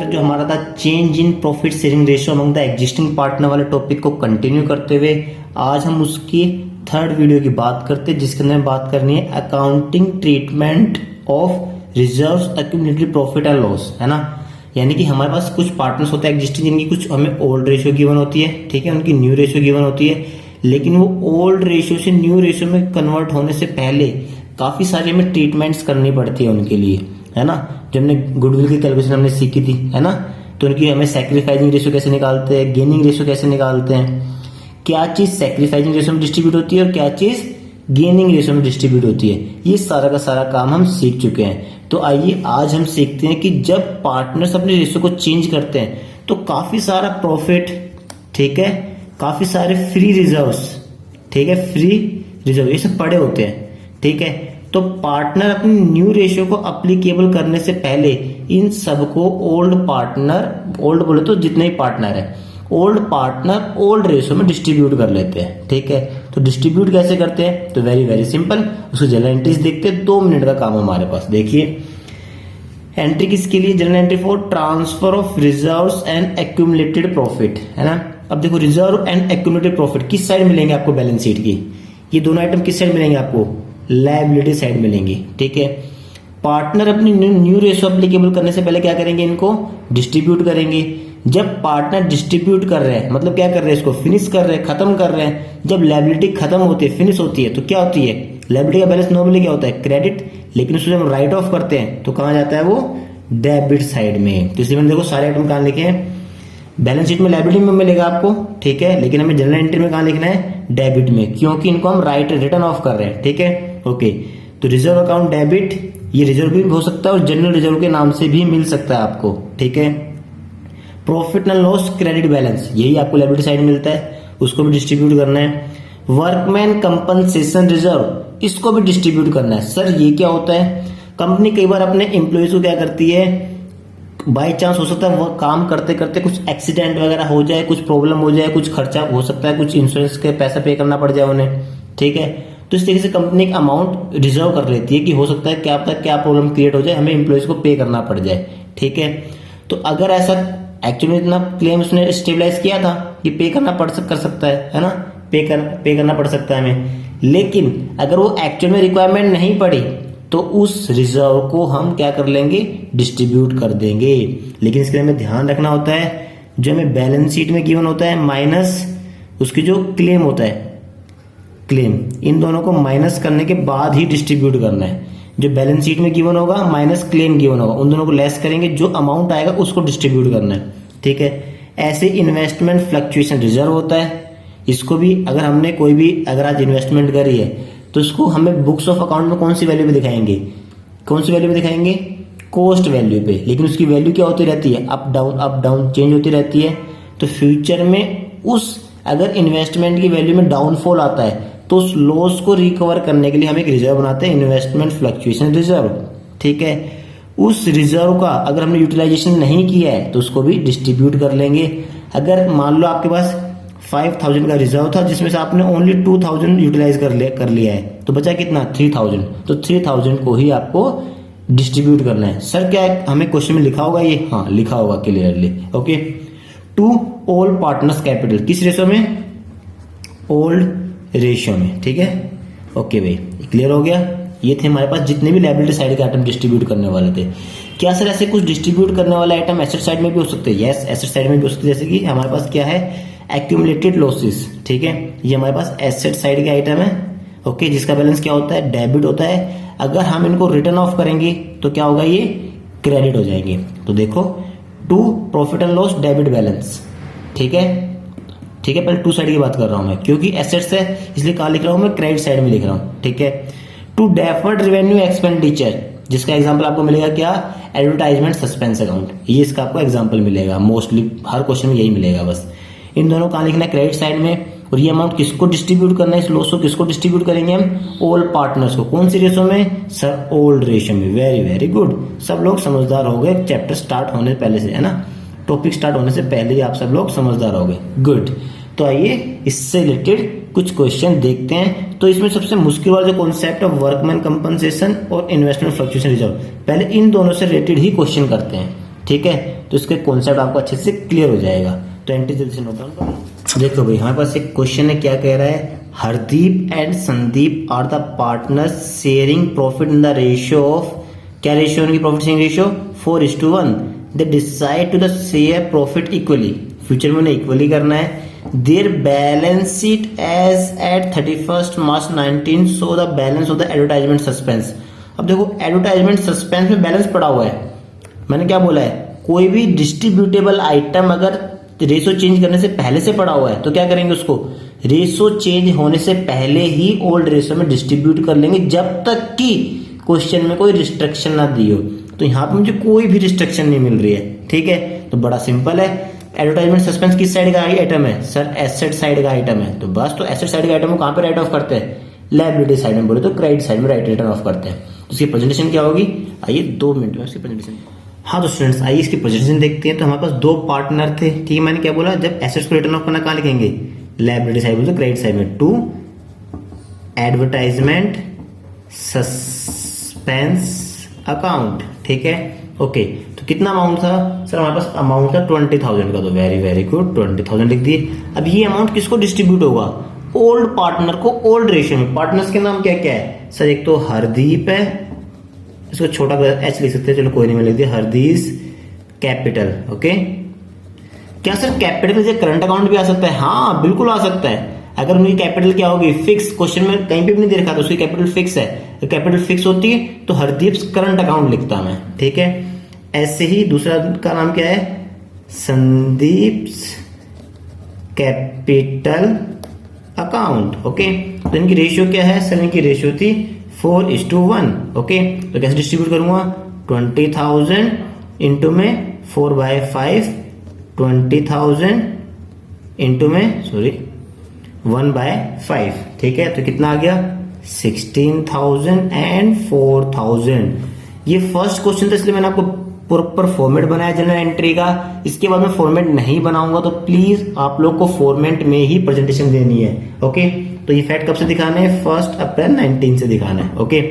जो हमारा था change in profit sharing ratio among the existing partner वाले टॉपिक को कंटिन्यू करते हुए आज हम उसकी थर्ड वीडियो की बात करते हैं, जिसके अंदर हम बात करनी है accounting treatment of reserves accumulated profit and loss, है ना। यानी कि हमारे पास कुछ पार्टनर्स होते हैं एग्जिस्टिंग, जिनकी कुछ हमें ओल्ड रेशियो गिवन होती है, ठीक है, उनकी न्यू रेशियो गिवन होती है, लेकिन वो ओल्ड रेशियो से न्यू रेशियो में कन्वर्ट होने से पहले काफी सारी हमें ट्रीटमेंट्स करनी पड़ती है उनके लिए, है ना। जो हमने गुडविल की कैलकुलेशन हमने सीखी थी, है ना, तो उनकी हमें सैक्रिफाइसिंग रेशियो कैसे निकालते हैं, गेनिंग रेशियो कैसे निकालते हैं, क्या चीज सैक्रिफाइसिंग रेशियो में डिस्ट्रीब्यूट होती है और क्या चीज गेनिंग रेशियो में डिस्ट्रीब्यूट होती है, ये सारा का सारा काम हम सीख चुके हैं। तो आइए आज हम सीखते हैं कि जब पार्टनर्स अपने रेशियो को चेंज करते हैं तो काफी सारा प्रॉफिट, ठीक है, काफी सारे फ्री रिजर्व्स, ठीक है, फ्री रिजर्व ये सब पड़े होते हैं, ठीक है। तो पार्टनर अपनी न्यू रेशियो को अप्लीकेबल करने से पहले इन सबको ओल्ड पार्टनर, ओल्ड बोले तो जितने ही पार्टनर है, ओल्ड पार्टनर ओल्ड रेशियो में डिस्ट्रीब्यूट कर लेते हैं, ठीक है। तो डिस्ट्रीब्यूट कैसे करते हैं, तो वेरी वेरी सिंपल, उसको जनरल एंट्रीज देखते हैं, 2 मिनट का काम हमारे पास। देखिए एंट्री किसके लिए, general entry for transfer of reserves and accumulated profit, है ना। अब देखो रिजर्व एंड एक्यूमुलेटेड प्रॉफिट किस साइड मिलेंगे आपको बैलेंस शीट की, ये दोनों आइटम किस साइड मिलेंगे आपको, लायबिलिटी साइड मिलेंगे, ठीक है। पार्टनर अपनी न्यू रेशियो एप्लीकेबल करने से पहले क्या करेंगे, इनको डिस्ट्रीब्यूट करेंगे। जब पार्टनर डिस्ट्रीब्यूट कर रहे हैं मतलब क्या कर रहे हैं, इसको फिनिश कर रहे हैं, खत्म कर रहे हैं। जब लायबिलिटी खत्म होती है, फिनिश होती है, तो क्या होती है, लायबिलिटी का बैलेंस नॉर्मली क्या होता है, क्रेडिट, लेकिन उसको जब हम राइट ऑफ करते हैं तो कहां जाता है वो, डेबिट साइड में। तो इसलिए मैंने देखो सारे आइटम कहां लिखे हैं, बैलेंस शीट में लायबिलिटी में मिलेगा आपको, ठीक है, लेकिन हमें जनरल एंट्री में कहां लिखना है, डेबिट में, क्योंकि इनको हम राइट रिटर्न ऑफ कर रहे हैं, ठीक है, ओके। तो रिजर्व अकाउंट डेबिट, ये रिजर्व भी हो सकता है और जनरल रिजर्व के नाम से भी मिल सकता है आपको, ठीक है। Profit and loss credit balance, यही आपको लायबिलिटी साइड मिलता है, उसको भी डिस्ट्रीब्यूट करना है। वर्कमैन कंपनसेशन रिजर्व, इसको भी डिस्ट्रीब्यूट करना है। सर ये क्या होता है, कंपनी कई बार अपने एम्प्लॉयज को क्या करती है, बाई चांस हो सकता है वो काम करते करते कुछ एक्सीडेंट वगैरह हो जाए, कुछ प्रॉब्लम हो जाए, कुछ खर्चा हो सकता है, कुछ इंश्योरेंस के पैसा पे करना पड़ जाए उन्हें, ठीक है। तो इस तरीके से कंपनी एक अमाउंट रिजर्व कर लेती है कि हो सकता है क्या पता क्या प्रॉब्लम क्रिएट हो जाए, हमें एम्प्लॉयज को पे करना पड़ जाए, ठीक है। तो अगर ऐसा एक्चुअली इतना क्लेम उसने स्टेबलाइज किया था कि पे करना कर सकता है ना, पे करना पड़ सकता है हमें, लेकिन अगर वो एक्चुअल में रिक्वायरमेंट नहीं पड़ी तो उस रिजर्व को हम क्या कर लेंगे, डिस्ट्रीब्यूट कर देंगे। लेकिन इसके लिए हमें ध्यान रखना होता है, जो हमें बैलेंस शीट में गिवन होता है माइनस उसकी जो क्लेम होता है, क्लेम, इन दोनों को माइनस करने के बाद ही डिस्ट्रीब्यूट करना है। जो बैलेंस शीट में गिवन होगा माइनस क्लेम गिवन होगा, उन दोनों को लेस करेंगे, जो अमाउंट आएगा उसको डिस्ट्रीब्यूट करना है, ठीक है। ऐसे इन्वेस्टमेंट फ्लक्चुएशन रिजर्व होता है, इसको भी अगर हमने कोई भी अगर आज इन्वेस्टमेंट करी है तो इसको हमें बुक्स ऑफ अकाउंट में कौन सी वैल्यू पे दिखाएंगे, कौन सी वैल्यू पे दिखाएंगे, कॉस्ट वैल्यू पे, लेकिन उसकी वैल्यू क्या होती रहती है, अप डाउन चेंज होती रहती है। तो फ्यूचर में उस अगर इन्वेस्टमेंट की वैल्यू में डाउनफॉल आता है तो उस लॉस को रिकवर करने के लिए हम एक रिजर्व बनाते हैं, इन्वेस्टमेंट फ्लक्चुएशन रिजर्व, ठीक है। उस रिजर्व का अगर हमने यूटिलाइजेशन नहीं किया है तो उसको भी डिस्ट्रीब्यूट कर लेंगे। अगर मान लो आपके पास 5000 का रिजर्व था जिसमें से आपने ओनली 2000 यूटिलाइज कर लिया है, तो बचा कितना, 3000, तो 3000 को ही आपको डिस्ट्रीब्यूट करना है। सर क्या हमें क्वेश्चन में लिखा होगा ये, हाँ लिखा होगा clearly, okay. To all partners capital, किस रेशियो में, ओल्ड रेशियो में, ठीक है, ओके भाई क्लियर हो गया। ये थे हमारे पास जितने भी लायबिलिटी साइड के आइटम डिस्ट्रीब्यूट करने वाले थे। क्या सर ऐसे कुछ डिस्ट्रीब्यूट करने वाले आइटम एसेट साइड में भी हो सकते हैं, यस एसेट साइड में भी हो सकते हैं। जैसे कि हमारे पास क्या है, एक्यूमुलेटेड लॉसेस, ठीक है, ये हमारे पास एसेट साइड के आइटम है, ओके, जिसका बैलेंस क्या होता है, डेबिट होता है। अगर हम इनको रिटर्न ऑफ करेंगे तो क्या होगा, ये क्रेडिट हो जाएंगे। तो देखो to profit and loss debit balance, ठीक है, ठीक है, पहले टू साइड की बात कर रहा हूं मैं क्योंकि एसेट्स है इसलिए कहां लिख रहा हूं मैं, क्रेडिट साइड में लिख रहा हूं, ठीक है। टू डेफर्ड रेवेन्यू एक्सपेंडिचर, जिसका एग्जांपल आपको मिलेगा क्या, एडवर्टाइजमेंट सस्पेंस अकाउंट, ये इसका आपको एग्जांपल मिलेगा, मोस्टली हर क्वेश्चन में यही मिलेगा बस। इन दोनों कहां लिखना है, क्रेडिट साइड में। और ये अमाउंट किसको डिस्ट्रीब्यूट करना है, इस लॉस को किसको डिस्ट्रीब्यूट करेंगे हम, ऑल पार्टनर्स को। कौन सी रेशो में, सर ओल्ड रेशो में, वेरी वेरी गुड, सब लोग समझदार हो गए चैप्टर स्टार्ट होने पहले से, है ना, टॉपिक स्टार्ट होने से पहले ही आप सब लोग समझदार हो गए, गुड। तो आइए इससे रिलेटेड कुछ क्वेश्चन देखते हैं। तो इसमें सबसे मुश्किल वाला जो कॉन्सेप्ट है वर्कमैन कंपनसेशन और इन्वेस्टमेंट फ्लक्चुएशन रिजर्व, पहले इन दोनों से रिलेटेड ही क्वेश्चन करते हैं, ठीक है, तो इसके कॉन्सेप्ट आपको अच्छे से क्लियर हो जाएगा। तो एंट्री जल्दी से नोट डाउन करो। देखो भाई हमारे पास एक क्वेश्चन है, क्या कह रहा है, Hardeep and Sandeep are the partners sharing profit in the ratio of, क्या रेशियो उनकी profit sharing ratio 4:1। They decide to the share profit equally, future में उन्हें इक्वली करना है। Their balance sheet as at 31 March 19 so the balance of the advertisement suspense. अब देखो advertisement suspense में balance पड़ा हुआ है, मैंने क्या बोला है, कोई भी डिस्ट्रीब्यूटेबल आइटम अगर रेशो चेंज करने से पहले से पड़ा हुआ है तो क्या करेंगे, उसको रेशो चेंज होने से पहले ही ओल्ड रेशो में डिस्ट्रीब्यूट कर लेंगे, जब तक कि क्वेश्चन में कोई रिस्ट्रिक्शन ना दी हो। तो यहाँ पे मुझे कोई भी रिस्ट्रिक्शन नहीं मिल रही है, ठीक है, तो बड़ा सिंपल है। एडवर्टाइजमेंट सस्पेंस किस साइड का आइटम है, सर एसेट साइड का आइटम है, तो बस तो एसेट साइड का आइटम को कहाँ पे राइट ऑफ करते हैं, लायबिलिटी साइड में, बोले तो क्रेडिट साइड में राइट रिटर्न ऑफ करते हैं। तो इसकी प्रेजेंटेशन क्या होगी, आइए 2 मिनट में इसकी प्रेजेंटेशन। हाँ तो स्टूडेंट्स आइए इसकी प्रेजेंटेशन देखते हैं। तो हमारे पास 2 पार्टनर थे, ठीक है, मैंने क्या बोला, जब एसेट्स को रिटर्न ऑफ करना कहाँ लिखेंगे, लायबिलिटी साइड बोलते क्रेडिट साइड में, टू एडवर्टाइजमेंट सस्पेंस अकाउंट, ठीक है, ओके। तो कितना अमाउंट था, सर हमारे पास अमाउंट था 20,000 का, तो वेरी गुड 20,000 लिख दिए। अब ये अमाउंट किसको डिस्ट्रीब्यूट होगा, ओल्ड पार्टनर को ओल्ड रेशियो में। पार्टनर्स के नाम क्या क्या है, सर एक तो हरदीप है, इसको छोटा एच लिख सकते हैं, चलो कोई नहीं, मैं लिख दिया हरदीस कैपिटल, ओके। क्या सर कैपिटल से करंट अकाउंट भी आ सकता है, हाँ बिल्कुल आ सकता है। अगर उनकी कैपिटल क्या होगी, फिक्स, क्वेश्चन में कहीं पे भी नहीं दे रखा था, उसकी कैपिटल फिक्स है, तो कैपिटल फिक्स होती है तो हरदीप करंट अकाउंट लिखता मैं, ठीक है। ऐसे ही दूसरा का नाम क्या है, संदीप कैपिटल अकाउंट, ओके। तो इनकी रेशियो क्या है, सर इनकी रेशियो थी 4:1, ओके। तो कैसे डिस्ट्रीब्यूट करूंगा, 20,000 इंटू में 4/5, 20,000 इंटू में 1/5, ठीक है। तो कितना आ गया, 16,000 एंड 4,000। ये फर्स्ट क्वेश्चन था, इसलिए मैंने आपको प्रॉपर फॉर्मेट बनाया जनरल एंट्री का। इसके बाद मैं फॉर्मेट नहीं बनाऊंगा, तो प्लीज आप लोग को फॉर्मेट में ही प्रेजेंटेशन देनी है, ओके। तो ये फैक्ट कब से दिखाना है, 1 अप्रैल 19 से दिखाना है, ओके।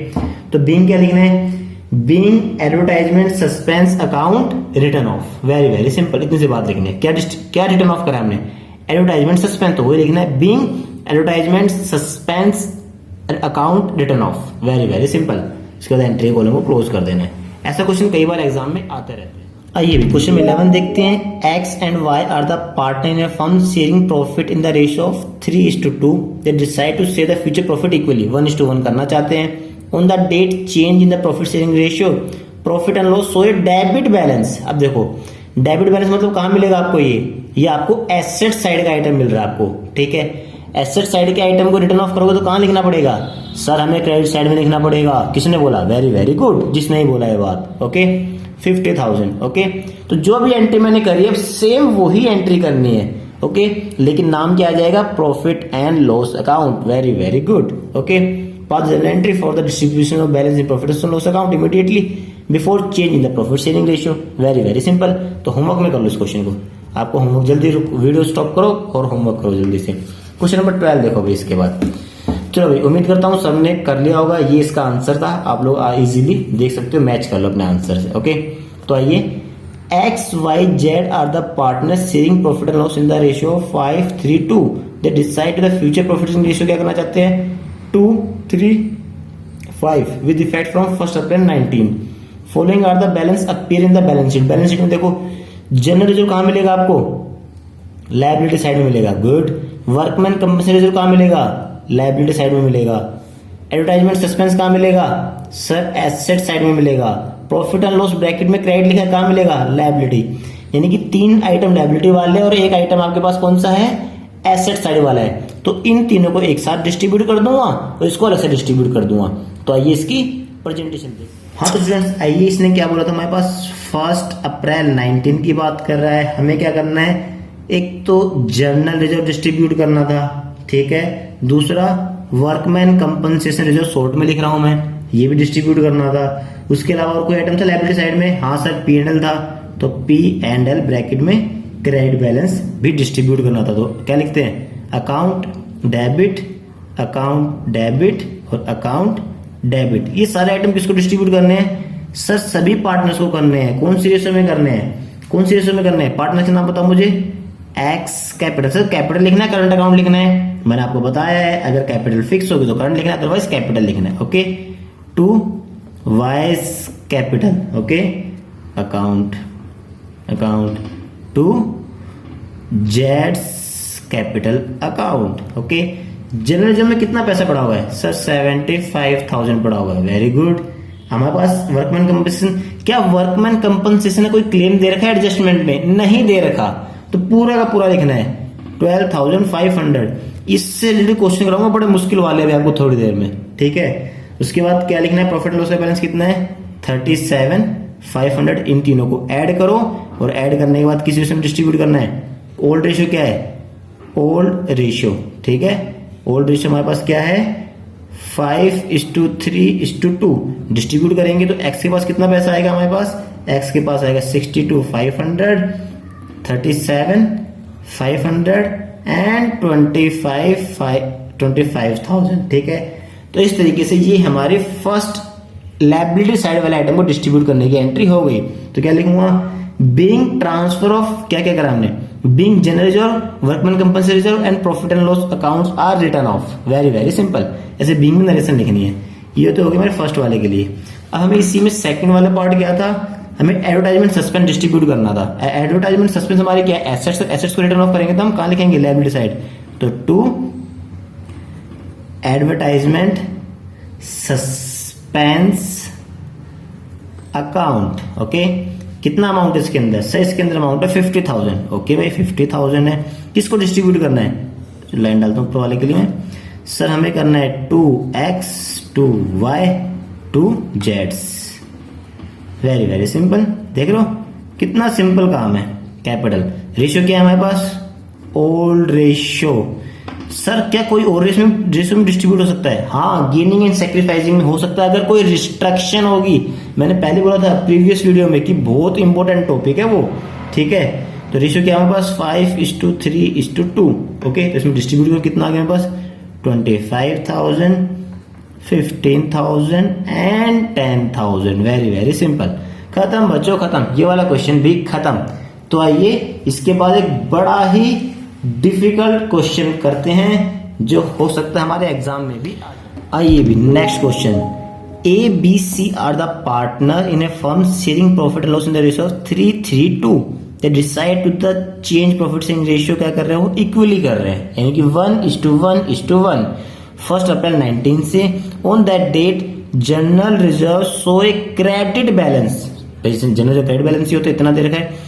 तो बीइंग क्या लिखना है, being advertisement suspense account return of, very simple, इतनी सी बात लिखनी है। क्या रिटर्न ऑफ करा हमने, एडवर्टाइजमेंट सस्पेंस, तो वही लिखना है, being advertisement suspense account return of, very simple. इसके बाद एंट्री कॉलम को क्लोज कर देना है। ऐसा क्वेश्चन कई बार एग्जाम में आते रहते हैं। आइए भी क्वेश्चन 11 देखते हैं। X and Y are the partner in a firm sharing profit in the ratio of 3:2। They decide to share the future profit equally, 1:1 करना चाहते हैं। On the date change in the profit sharing ratio, profit and loss show a debit balance. अब देखो debit balance मतलब कहाँ मिलेगा आपको, ये आपको एसेट साइड का आइटम मिल रहा है आपको, ठीक है। एसेट साइड के आइटम को रिटर्न ऑफ करोगे तो कहाँ लिखना पड़ेगा, सर हमें क्रेडिट साइड में लिखना पड़ेगा। किसने बोला, वेरी गुड, जिसने ही बोला ये बात, ओके। 50,000, ओके। तो जो भी एंट्री मैंने करी है सेम वही एंट्री करनी है, ओके। लेकिन नाम क्या आ जाएगा, profit and loss account, very good, okay. Pass general entry for the distribution of balance in profit and loss account immediately before change in the profit sharing ratio, very simple. तो homework में कर लो इस question को, आपको homework जल्दी video stop करो और homework करो जल्दी से। क्वेश्चन नंबर 12 देखो भाई इसके बाद। चलो भाई उम्मीद करता हूँ सबने कर लिया होगा, ये इसका आंसर था, आप लोग इजीली देख सकते हो, मैच कर लो अपने आंसर से, ओके। तो आइए, X Y Z are the partners sharing profit and loss in the ratio 5:3:2। They decide the future profit ratio क्या करना चाहते हैं, 2:3:5 with effect from 1 April 19। Following are the balance appear in the balance sheet. Balance sheet में देखो general reserve कहाँ मिलेगा आपको, liability side में मिलेगा, गुड। वर्कमैन कंपनसेशन रिजर्व कहाँ मिलेगा, लायबिलिटी साइड में मिलेगा। एडवर्टाइजमेंट सस्पेंस कहाँ मिलेगा, सर एसेट साइड में मिलेगा। प्रॉफिट एंड लॉस ब्रैकेट में क्रेडिट लिखा है, कहाँ मिलेगा, लायबिलिटी। यानी कि 3 आइटम लायबिलिटी वाले और 1 आइटम आपके पास कौन सा है, एसेट साइड वाला है। तो इन तीनों को एक साथ डिस्ट्रीब्यूट कर दूंगा और इसको अलग से डिस्ट्रीब्यूट कर दूंगा। तो आइए इसकी प्रेजेंटेशन देखिए। हाँ तो स्टूडेंट्स आइए, इसने क्या बोला था हमारे पास, 1 अप्रैल 19 की बात कर रहा है। हमें क्या करना है, एक तो जर्नल रिजर्व डिस्ट्रीब्यूट करना था, ठीक है। दूसरा वर्कमैन कंपनसेशन रिजर्व शॉर्ट में लिख रहा हूं मैं, ये भी डिस्ट्रीब्यूट करना था। उसके अलावा और कोई आइटम था लायबिलिटी साइड में, हाँ सर P&L था, तो P&L ब्रैकेट में क्रेडिट बैलेंस भी डिस्ट्रीब्यूट करना था। तो क्या लिखते हैं, अकाउंट डेबिट और अकाउंट डेबिट। ये सारे आइटम किसको डिस्ट्रीब्यूट करने हैं, सर सभी पार्टनर्स को करने हैं, कौन सी रेशियो में करने हैं, कौन सी रेशियो में करने हैं, पार्टनर के नाम बताओ मुझे। एक्स कैपिटल, सर कैपिटल लिखना है, करंट अकाउंट लिखना है, मैंने आपको बताया है अगर कैपिटल फिक्स होगी तो करंट लिखना है, अदरवाइज कैपिटल लिखना है। Okay, to Y's capital, okay, account account to जेड्स कैपिटल अकाउंट। ओके, जर्नलिज्म में कितना पैसा पड़ा हुआ है सर? 75,000 पड़ा हुआ है। Very good. हमारे पास वर्कमैन कंपनसेशन, क्या वर्कमैन कंपनसेशन ने कोई क्लेम दे रखा है एडजस्टमेंट में? नहीं दे रखा, तो पूरा का पूरा लिखना है 12,500। इससे रिलेटेड क्वेश्चन कराऊंगा, बड़े मुश्किल वाले भी आपको थोड़ी देर में, ठीक है। उसके बाद क्या लिखना है? प्रॉफिट लॉस का बैलेंस कितना है? 37,500। इन तीनों को ऐड करो और ऐड करने के बाद किस रेशियो में डिस्ट्रीब्यूट करना है? ओल्ड रेशियो क्या है? ओल्ड रेशियो, ठीक है। ओल्ड रेशियो हमारे पास क्या है? 5:3:2 डिस्ट्रीब्यूट करेंगे तो एक्स के पास कितना पैसा आएगा? हमारे पास एक्स के पास आएगा 62,500, 37,500 एंड 25,000, ठीक है। तो इस तरीके से ये हमारी फर्स्ट लायबिलिटी साइड वाले आइटम को डिस्ट्रीब्यूट करने की एंट्री हो गई। तो क्या लिखूंगा? बीइंग ट्रांसफर ऑफ, क्या क्या करा हमने? Being general reserve, workman compensation reserve and profit and loss accounts are written off. Very very simple, ऐसे बीइंग में नरेशन लिखनी है। ये तो हो गया मेरे फर्स्ट वाले के लिए। अब हमें इसी में सेकंड वाला पार्ट क्या था? हमें एडवर्टाइजमेंट सस्पेंस डिस्ट्रीब्यूट करना था। एडवर्टाइजमेंट सस्पेंस हमारी क्या? एसेट्स, एसेट्स को रिटर्न ऑफ करेंगे तो हम कहां लिखेंगे? Liability side. तो to advertisement suspense account. Okay, कितना अमाउंट है इसके अंदर? सर इसके अंदर अमाउंट है 50,000। ओके भाई 50,000 है। किसको डिस्ट्रीब्यूट करना है? लाइन डालता हूं ऊपर वाले के लिए। सर हमें करना है 2x, 2y, 2z। Very very simple. देख लो कितना सिंपल काम है। कैपिटल रेशियो क्या है हमारे पास? Old ratio. सर क्या कोई और रेशियो में डिस्ट्रीब्यूट हो सकता है? हाँ, गेनिंग एंड सैक्रिफाइसिंग में हो सकता है अगर कोई रिस्ट्रक्शन होगी। मैंने पहले बोला था प्रीवियस वीडियो में कि बहुत इंपॉर्टेंट टॉपिक है वो, ठीक है। तो रेशियो क्या है हमारे पास? 5:3:2। ओके, तो इसमें डिस्ट्रीब्यूट कितना आ गया हमारे पास? 25,000, 15,000 एंड 10,000। Very very simple. खत्म बच्चों, खत्म। ये वाला क्वेश्चन भी खत्म। तो आइए इसके बाद एक बड़ा ही डिफिकल्ट क्वेश्चन करते हैं जो हो सकता है हमारे एग्जाम में भी। आइए भी next question. A B C are the partner in a firm sharing profit and loss in the ratio of 3:3:2। They decide to the change profit sharing ratio क्या कर रहे हैं? वो इक्वली कर रहे हैं, यानी कि 1:1:1। 1 अप्रैल 19 से on that date general reserve show a credit balance. General credit balance ही होता है, इतना दे रखा है।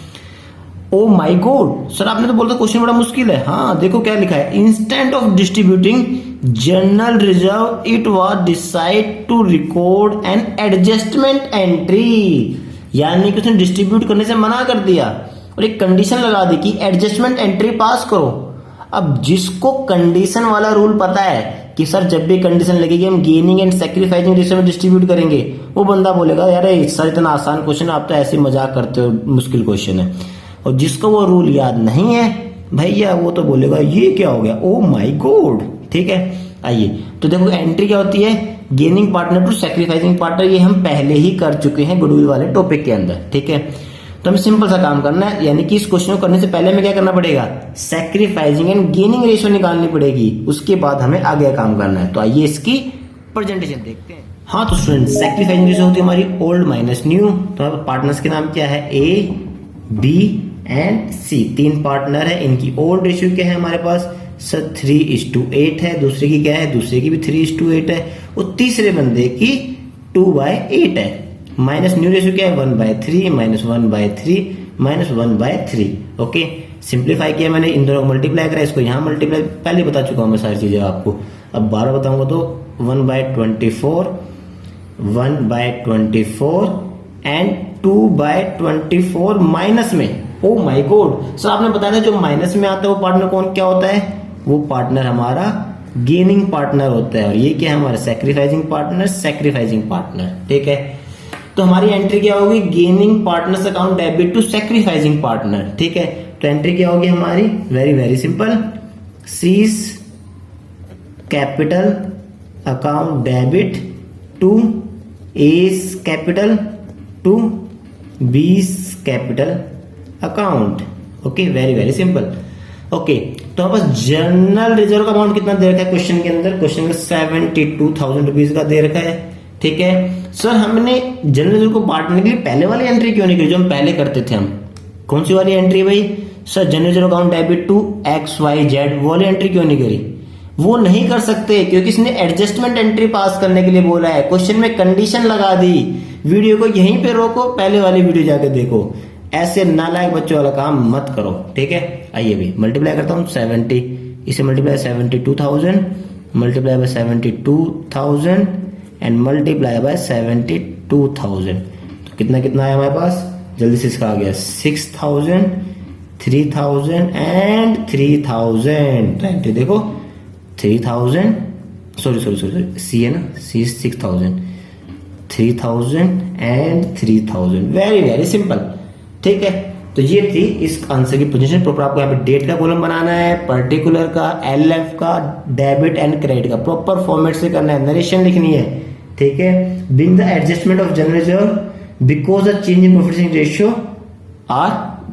ओ माई गॉड सर, आपने तो बोला क्वेश्चन बड़ा मुश्किल है। हाँ देखो क्या लिखा है? Instant of distributing general reserve it was decide to record an adjustment entry. यानी कि उसने डिस्ट्रीब्यूट करने से मना कर दिया और एक कंडीशन लगा दी कि एडजस्टमेंट एंट्री पास करो। अब जिसको कंडीशन वाला रूल पता है कि सर जब भी कंडीशन लगेगी हम गेनिंग एंड सैक्रिफाइसिंग रेशियो में डिस्ट्रीब्यूट करेंगे, वो बंदा बोलेगा यार सर इतना आसान क्वेश्चन है, आप तो ऐसे मजाक करते हो, मुश्किल क्वेश्चन है। और जिसको वो रूल याद नहीं है भैया, वो तो बोलेगा ये क्या हो गया, ओ माय गॉड। ठीक है, आइए तो देखो एंट्री क्या होती है? Gaining partner to sacrificing partner. ये हम पहले ही कर चुके हैं गुडविल वाले टॉपिक के अंदर। ठीक है, तो हमें सिंपल सा काम करना है, यानी कि इस क्वेश्चन को करने से पहले हमें क्या करना पड़ेगा? सैक्रिफाइसिंग एंड गेनिंग रेशियो निकालनी पड़ेगी, उसके बाद हमें आगे काम करना है। तो आइए इसकी प्रेजेंटेशन देखते हैं। हाँ तो स्टूडेंट, सैक्रिफाइसिंग रेशियो होती है हमारी ओल्ड माइनस न्यू। तो पार्टनर्स के नाम क्या है? ए, बी एंड सी। तीन पार्टनर है, इनकी ओल्ड रेशियो क्या है हमारे पास? सर 3:8 है। दूसरे की क्या है? दूसरे की भी 3:8 है। और तीसरे बंदे की 2/8 है। माइनस न्यू रेशियो क्या है? 1/3 माइनस 1/3 माइनस 1/3। ओके, सिंप्लीफाई किया मैंने, इन दोनों को मल्टीप्लाई करा, इसको यहाँ मल्टीप्लाई, पहले बता चुका हूँ मैं सारी चीजें आपको। अब 12 बताऊंगा तो 1/24 1/24 एंड 2/24 माइनस में। ओ माय गॉड सर, आपने बताया था जो माइनस में आता है वो पार्टनर कौन क्या होता है? वो पार्टनर हमारा गेनिंग पार्टनर होता है। और ये क्या है हमारा? Sacrificing partner, sacrificing partner. ठीक है, तो हमारी एंट्री क्या होगी? Gaining partners account debit to sacrificing partner. ठीक है, तो एंट्री क्या होगी हमारी? Very very simple, C's capital account debit to A's capital to B's capital account. Okay, very very simple. Okay, तो हमारे पास जनरल रिजर्व का अमाउंट कितना दे रखा है क्वेश्चन के अंदर? क्वेश्चन में 72,000 रुपीज का दे रखा है। ठीक है सर, हमने जनरल रिजर्व को बांटने के लिए पहले वाली एंट्री क्यों नहीं करी जो हम पहले करते थे? हम कौन सी वाली एंट्री भाई? Sir general reserve account debit to XYZ, वो वाली एंट्री क्यों नहीं करी? वो नहीं कर सकते क्योंकि इसने एडजस्टमेंट एंट्री पास करने के लिए बोला है। क्वेश्चन में कंडीशन लगा दी। वीडियो को यहीं पे रोको, पहले वाली वीडियो जाके देखो। ऐसे नालायक बच्चों वाला काम मत करो। ठीक है, आइए भी मल्टीप्लाई करता हूँ 70, इसे multiply 72,000 multiply by 72,000 and multiply by 72,000। तो कितना कितना आया हमारे पास? जल्दी से इसका आ गया 6,000, 3,000 एंड 3,000। देखो 3,000, सॉरी सी है ना, सी 6,000, 3,000 एंड 3,000। Very very simple. ठीक है, तो ये थी इस आंसर की पोजीशन। प्रॉपर आपको यहाँ पे डेट का कॉलम बनाना है, पर्टिकुलर का, LF का, डेबिट एंड क्रेडिट का प्रॉपर फॉर्मेट से करना है, नरेशन लिखनी है। ठीक है, being the adjustment of general reserve because the change in profit ratio are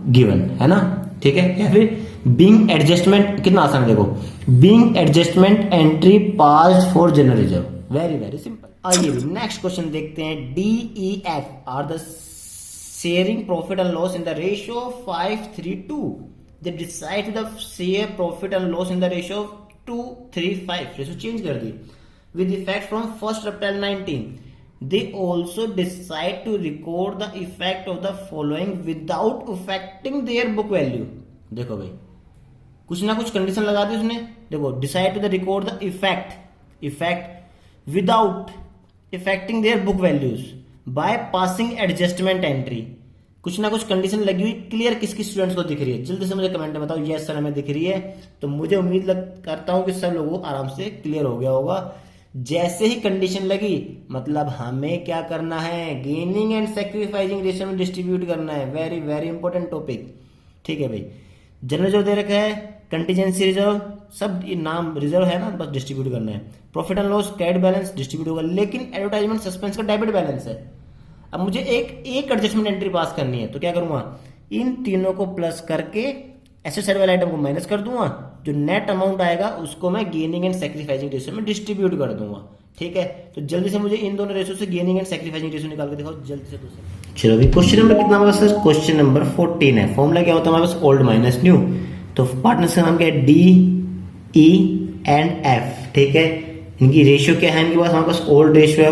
given, है ना। ठीक है, या फिर बिंग एडजस्टमेंट, कितना आसान है देखो, being adjustment entry passed for general reserve. Very very simple. आइए नेक्स्ट क्वेश्चन देखते हैं। DEF are the sharing profit and loss in the ratio of 5:3:2. They decide to the share profit and loss in the ratio of 2:3:5. Ratio change कर दी with effect from 1st April 19. They also decide to record the effect of the following without affecting their book value. देखो भाई, कुछ ना कुछ condition लगा दी उसने। देखो, decide to the record the effect without affecting their book values by passing adjustment entry. कुछ ना कुछ कंडीशन लगी हुई, क्लियर किसकी स्टूडेंट्स को दिख रही है? जल्दी से मुझे कमेंट में बताओ। यस सर हमें दिख रही है। तो मुझे उम्मीद करता हूं कि सब लोगों को आराम से क्लियर हो गया होगा। जैसे ही कंडीशन लगी मतलब हमें क्या करना है? गेनिंग एंड सैक्रिफाइसिंग रेशियो में डिस्ट्रीब्यूट करना है। Very very important topic. ठीक है भाई, जनरल रिजर्व दे रखा है, कंटीजेंसी रिजर्व, सब ये नाम रिजर्व है ना, बस डिस्ट्रीब्यूट करना है। Profit and loss credit balance distribute होगा, लेकिन एडवर्टाइजमेंट सस्पेंस का डेबिट बैलेंस है। अब मुझे एक एडजस्टमेंट एंट्री पास करनी है, तो क्या करूंगा? इन तीनों को प्लस करके एसेट साइड वाले आइटम को माइनस कर दूंगा, जो नेट अमाउंट आएगा उसको मैं गेनिंग एंड सैक्रिफाइसिंग रेशियो में डिस्ट्रीब्यूट कर दूंगा। ठीक है, तो जल्दी से मुझे इन दोनों रेशियो से गेनिंग एंड सैक्रिफाइसिंग रेशियो निकाल के दिखाओ जल्दी से। दूसरा चलो अभी क्वेश्चन नंबर कितना हमारे पास? क्वेश्चन नंबर 14 है। फॉर्मूला क्या होता है हमारे पास? Old minus new. तो पार्टनर्स का नाम क्या है? DE and F। ठीक है, इनकी रेशियो क्या है? इनके पास हमारे पास ओल्ड रेशियो है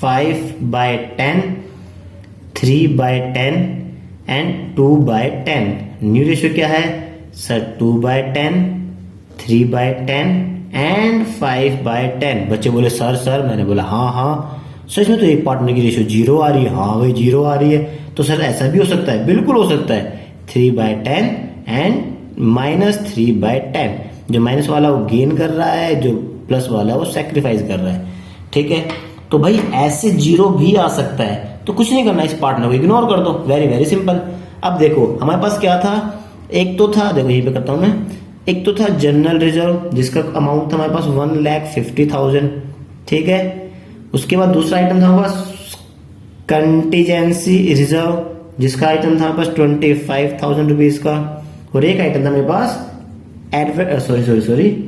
5/10, 3/10 एंड 2/10। न्यू रेशियो क्या है सर? 2/10, 3/10 एंड 5/10। बच्चे बोले सर मैंने बोला हाँ सर, इसमें तो एक पार्टनर की रेशियो 0 आ रही है। हाँ भाई 0 आ रही है, तो सर ऐसा भी हो सकता है? बिल्कुल हो सकता है। 3/10 एंड -3/10। जो माइनस वाला वो गेन कर रहा है, जो प्लस वाला वो सेक्रीफाइस कर रहा है। ठीक है, तो भाई ऐसे 0 भी आ सकता है, तो कुछ नहीं करना, इस पार्टनर को इग्नोर कर दो। Very very simple. अब देखो हमारे पास क्या था? एक तो था, देखो यहीं पे करता हूं मैं, एक तो था जनरल रिजर्व जिसका अमाउंट था हमारे पास 1,50,000। ठीक है, उसके बाद दूसरा आइटम था हमारे पास कंटीजेंसी रिजर्व जिसका आइटम था हमारे पास 25,000 रुपीज का, और एक आइटम था मेरे पास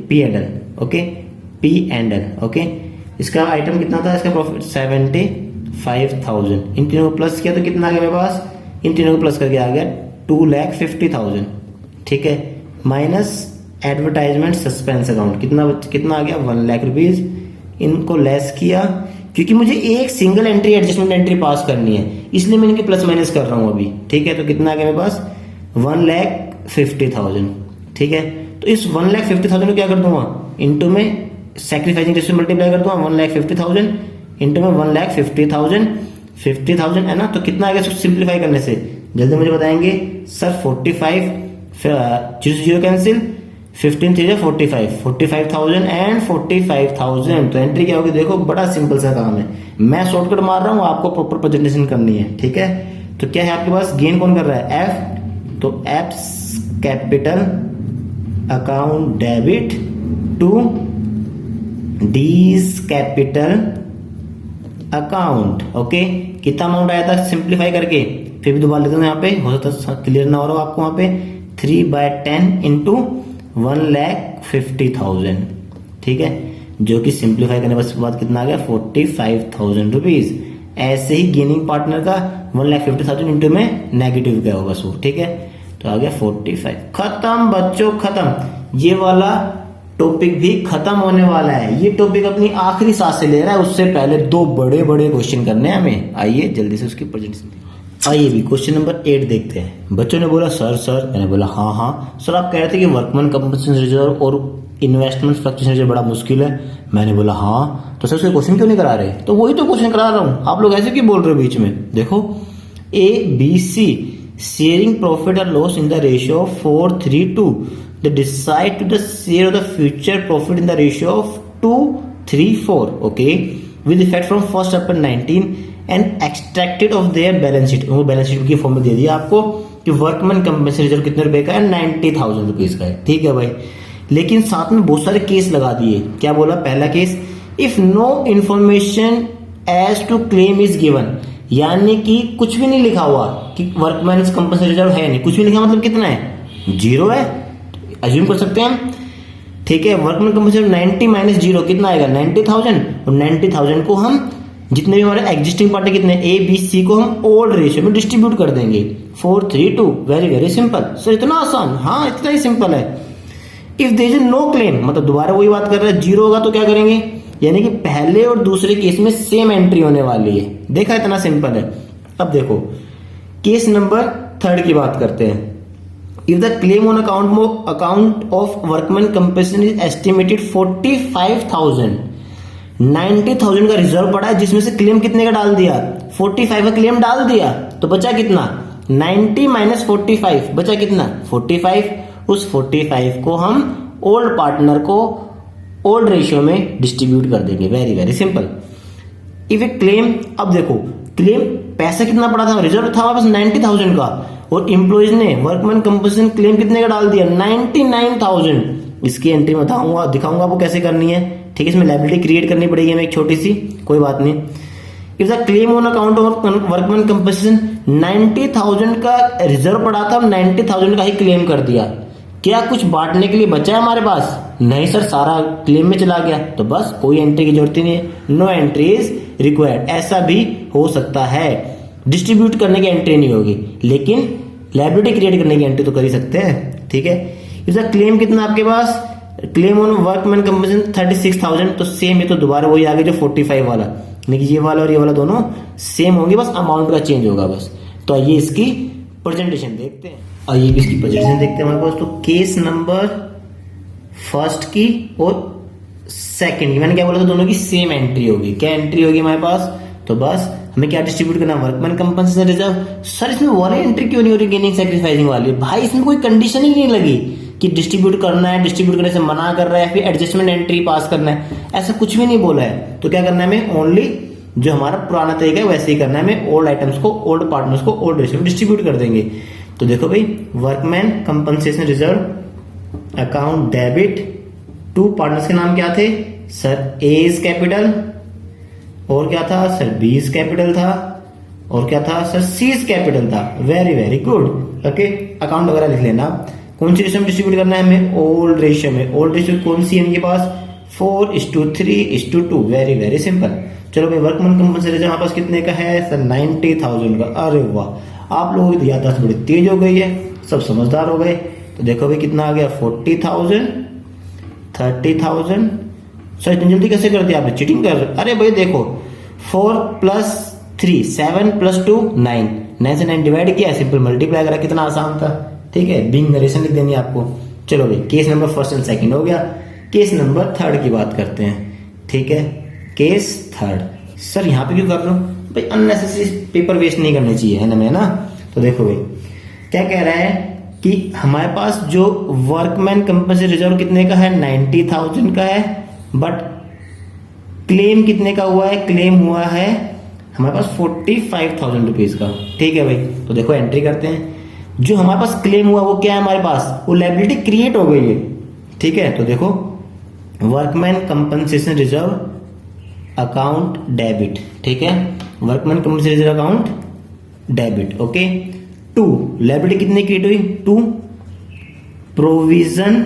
P&L। Okay, P&L। ओके, इसका आइटम कितना था? इसका प्रॉफिट 75,000। इन तीनों को प्लस किया तो कितना आ गया मेरे पास? इन तीनों को प्लस करके आ गया 2,50,000। ठीक है, माइनस एडवर्टाइजमेंट सस्पेंस अकाउंट कितना आ गया? 1,00,000 रुपीज। इनको लेस किया क्योंकि मुझे एक सिंगल एंट्री एडजस्टमेंट एंट्री पास करनी है, इसलिए मैं इनके प्लस माइनस कर रहा हूं अभी। ठीक है, तो कितना आ गया मेरे पास? 1,50,000। ठीक है, तो इस 1,50,000 को क्या कर दूंगा? इंटू में सैक्रिफाइसिंग रेशियो मल्टीप्लाई कर दूंगा। 1,50,000 इंटू में 1,50,000 50,000 है ना, तो कितना आ गया? सिंप्लीफाई करने से जल्दी मुझे बताएंगे सर। 45 0 cancel, 15 3 45, 45,000 and 45,000। तो एंट्री क्या होगी? देखो बड़ा सिंपल सा काम है, मैं शॉर्टकट मार रहा हूं, आपको प्रॉपर प्रेजेंटेशन करनी है। ठीक है, तो क्या है आपके पास? गेन कौन कर रहा है? F। तो F capital account debit to D's capital account. Okay, कितना अमाउंट आया था सिंप्लीफाई करके, फिर भी दोबारा लिख दूंगा यहाँ पे, हो सकता है क्लियर ना हो रहा हो आपको। वहां पे 3/10 इंटू 1,50,000, ठीक है, जो कि सिंप्लीफाई करने के बाद कितना आ गया 45,000 रुपीज। ऐसे ही गेनिंग पार्टनर का 1,50,000 इंटू में नेगेटिव क्या होगा सो, ठीक है, तो आ गया 45। खत्म बच्चों, खत्म। ये वाला टॉपिक भी खत्म होने वाला है। ये टॉपिक अपनी आखिरी सांस से ले रहा है, उससे पहले दो बड़े बड़े क्वेश्चन करने हैं हमें। आइए जल्दी से उसकी प्रेजेंटेशन। आइए भी क्वेश्चन नंबर 8 देखते हैं। बच्चों ने बोला सर, मैंने बोला हाँ सर, आप कह रहे थे कि वर्कमैन कंपनसेशन रिजर्व और इन्वेस्टमेंट फ्लक्चुएशन रिजर्व बड़ा मुश्किल है। मैंने बोला हाँ, तो सर उसके क्वेश्चन क्यों नहीं करा रहे? तो वही तो क्वेश्चन करा रहा हूं, आप लोग ऐसे क्यों बोल रहे हो बीच में? देखो, ABC शेयरिंग प्रॉफिट और loss in the ratio of 4:3:2, they decide to the share of the future profit in the ratio of 2:3:4, okay, with effect from 1st April 19 and extracted of their balance sheet। वो balance sheet की form में दे दिया आपको कि workman compensation reserve कितने रुपए का है, 90,000 रुपीज का है, ठीक है भाई। लेकिन साथ में बहुत सारे केस लगा दिए। क्या बोला? पहला केस, if no information as to claim is given, यानी कि कुछ भी नहीं लिखा हुआ कि वर्कमैन कंपनसेशन रिजर्व है, नहीं कुछ भी लिखा, मतलब कितना है, 0 है, अज्यूम कर सकते हैं हम, ठीक है। वर्कमैन कंपनसेशन 90 माइनस 0 कितना आएगा, 90,000, और 90,000 को हम जितने भी हमारे एग्जिस्टिंग पार्टी कितने ABC को हम ओल्ड रेशियो में डिस्ट्रीब्यूट कर देंगे 4:3:2। वेरी वेरी सिंपल सर, इतना आसान? हाँ, इतना ही सिंपल है। If there is no claim, मतलब दोबारा वही बात कर रहे हैं, 0 होगा तो क्या करेंगे, यानी कि पहले और दूसरे केस में सेम एंट्री होने वाली है। देखा, इतना सिंपल है। अब देखो केस नंबर 3 की बात करते हैं। If the claim on account of workman compensation is estimated 45,000, 90,000 का रिजर्व पड़ा है, जिसमें से क्लेम कितने का डाल दिया, 45 का क्लेम डाल दिया, तो बचा कितना, 90 माइनस 45, बचा कितना, 45। उस 45 को हम ओल्ड पार्टनर को ओल्ड रेशियो में डिस्ट्रीब्यूट कर देंगे। Very very simple. If A claim, अब देखो क्लेम पैसा कितना पड़ा था, रिजर्व था वापस 90,000 का, और एम्प्लॉइज ने वर्कमैन कंपनसेशन क्लेम कितने का डाल दिया, 99,000। इसकी एंट्री में दिखाऊंगा आपको कैसे करनी है, ठीक है। इसमें लायबिलिटी क्रिएट करनी पड़ेगी हमें एक छोटी सी, कोई बात नहीं। If the claim on account of workman compensation 90,000 का रिजर्व पड़ा था, 90,000 का ही क्लेम कर दिया, क्या कुछ बांटने के लिए बचा है हमारे पास? नहीं सर, सारा क्लेम में चला गया, तो बस कोई एंट्री की जरूरत ही नहीं है, नो एंट्री इज रिक्वायर्ड। ऐसा भी हो सकता है, डिस्ट्रीब्यूट करने की एंट्री नहीं होगी, लेकिन लायबिलिटी क्रिएट करने की एंट्री तो कर ही सकते हैं, ठीक है। इसका क्लेम कितना आपके पास, क्लेम ऑन वर्कमैन कंपनसेशन 36,000, तो सेम है, तो दोबारा वही आ गया जो 45 वाला, लेकिन ये वाला और ये वाला दोनों सेम होंगे, बस अमाउंट का चेंज होगा बस। तो आइए इसकी प्रेजेंटेशन देखते हैं। आइए इसकी प्रेजेंटेशन देखते हैं हमारे पास। तो केस नंबर 1 की और 2 की, मैंने क्या बोला था, दोनों की सेम एंट्री होगी। क्या एंट्री होगी हमारे पास, तो बस हमें क्या डिस्ट्रीब्यूट करना, वर्कमैन कंपनसेशन रिजर्व। सर इसमें वाली एंट्री क्यों नहीं हो रही, गेनिंग सैक्रिफाइसिंग वाली? भाई इसमें कोई कंडीशन ही नहीं लगी कि डिस्ट्रीब्यूट करना है, डिस्ट्रीब्यूट करने से मना कर रहा है, फिर एडजस्टमेंट एंट्री पास करना है, ऐसा कुछ भी नहीं बोला है। तो क्या करना है हमें, ओनली जो हमारा पुराना तरीका है वैसे ही करना है हमें, ओल्ड आइटम्स को, ओल्ड पार्टनर्स को ओल्ड रेशियो में डिस्ट्रीब्यूट कर देंगे। तो देखो भाई, workman compensation reserve account debit, 2 partners के नाम क्या थे सर, ए इज कैपिटल, और क्या था सर, बी इज कैपिटल था, और क्या था सर, सी इज कैपिटल था। Very very good, okay. Account वगैरह लिख लेना। कौन सी रेशियो में डिस्ट्रीब्यूट करना है हमें, ओल्ड रेशियो में। ओल्ड रेशियो कौन सी है इनके पास, 4:3:2। Very very simple. चलो भाई, वर्कमैन कंपनसेशन रिजर्व हमारे पास कितने का है सर, 90,000 का। अरे वाह, आप लोगों की याददाश्त बड़ी तेज हो गई है, सब समझदार हो गए। तो देखो भाई कितना आ गया, 40,000, 30,000। सर इतनी जल्दी कैसे कर दिया आपने, चीटिंग कर रहे? अरे भाई देखो, 4 + 3 7 + 2 9, 9 से 9 डिवाइड किया, सिंपल मल्टीप्लाई करा, कितना आसान था, ठीक है। बिंग नरेशन लिख देनी आपको। चलो भाई, केस नंबर 1 और 2 हो गया। केस नंबर 3 की बात करते हैं, ठीक है। केस 3, सर यहाँ पे क्यों कर रहे हो भाई, अननेसेसरी पेपर वेस्ट नहीं करनी चाहिए, है ना, मैं ना। तो देखो भाई क्या कह रहा है कि हमारे पास जो वर्कमैन कंपनसेशन रिजर्व कितने का है, 90,000 का है, बट क्लेम कितने का हुआ है, क्लेम हुआ है हमारे पास 45,000 रुपीज का, ठीक है भाई। तो देखो एंट्री करते हैं, जो हमारे पास क्लेम हुआ वो क्या है हमारे पास, वो लायबिलिटी क्रिएट हो गई है, ठीक है। तो देखो, workman compensation reserve account debit, ठीक है, workman compensation account debit, okay. 2 liability कितनी क्रिएट हुई, 2 provision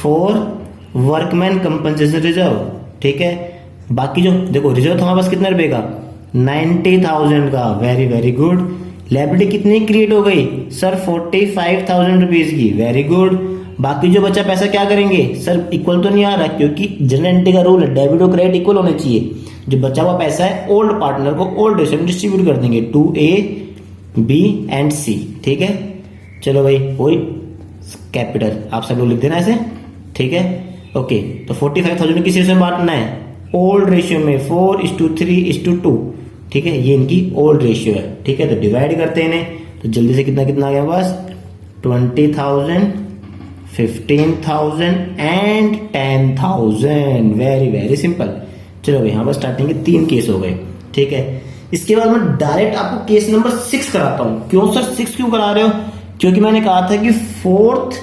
for workman compensation reserve, ठीक है। बाकी जो देखो रिजर्व हमारे पास कितने रुपए का, 90,000 का, वेरी वेरी गुड। लायबिलिटी कितनी क्रिएट हो गई सर, 45,000 रुपीज की, वेरी गुड। बाकी जो बचा पैसा क्या करेंगे सर, इक्वल तो नहीं आ रहा क्योंकि जनरल एंट्री का रूल है डेबिट और क्रेडिट इक्वल होने चाहिए। जो बचा हुआ पैसा है ओल्ड पार्टनर को ओल्ड रेशियो में डिस्ट्रीब्यूट कर देंगे, 2A B एंड C, ठीक है। चलो भाई वही कैपिटल आप सब लोग लिख देना ऐसे, ठीक है, ओके। तो 45,000 किस रेशियो में बांटना है, ओल्ड रेशियो में 4:3:2, ठीक है, ये इनकी ओल्ड रेशियो है, ठीक है। तो डिवाइड करते हैं इन्हें, तो जल्दी से कितना कितना आ गया बस, 20,000, 15,000 एंड 10,000, वेरी वेरी सिंपल। चलो भाई यहाँ पर स्टार्टिंग के 3 केस हो गए, ठीक है। इसके बाद मैं डायरेक्ट आपको केस नंबर 6 कराता हूं। क्यों सर 6 क्यों करा रहे हो, क्योंकि मैंने कहा था कि 4th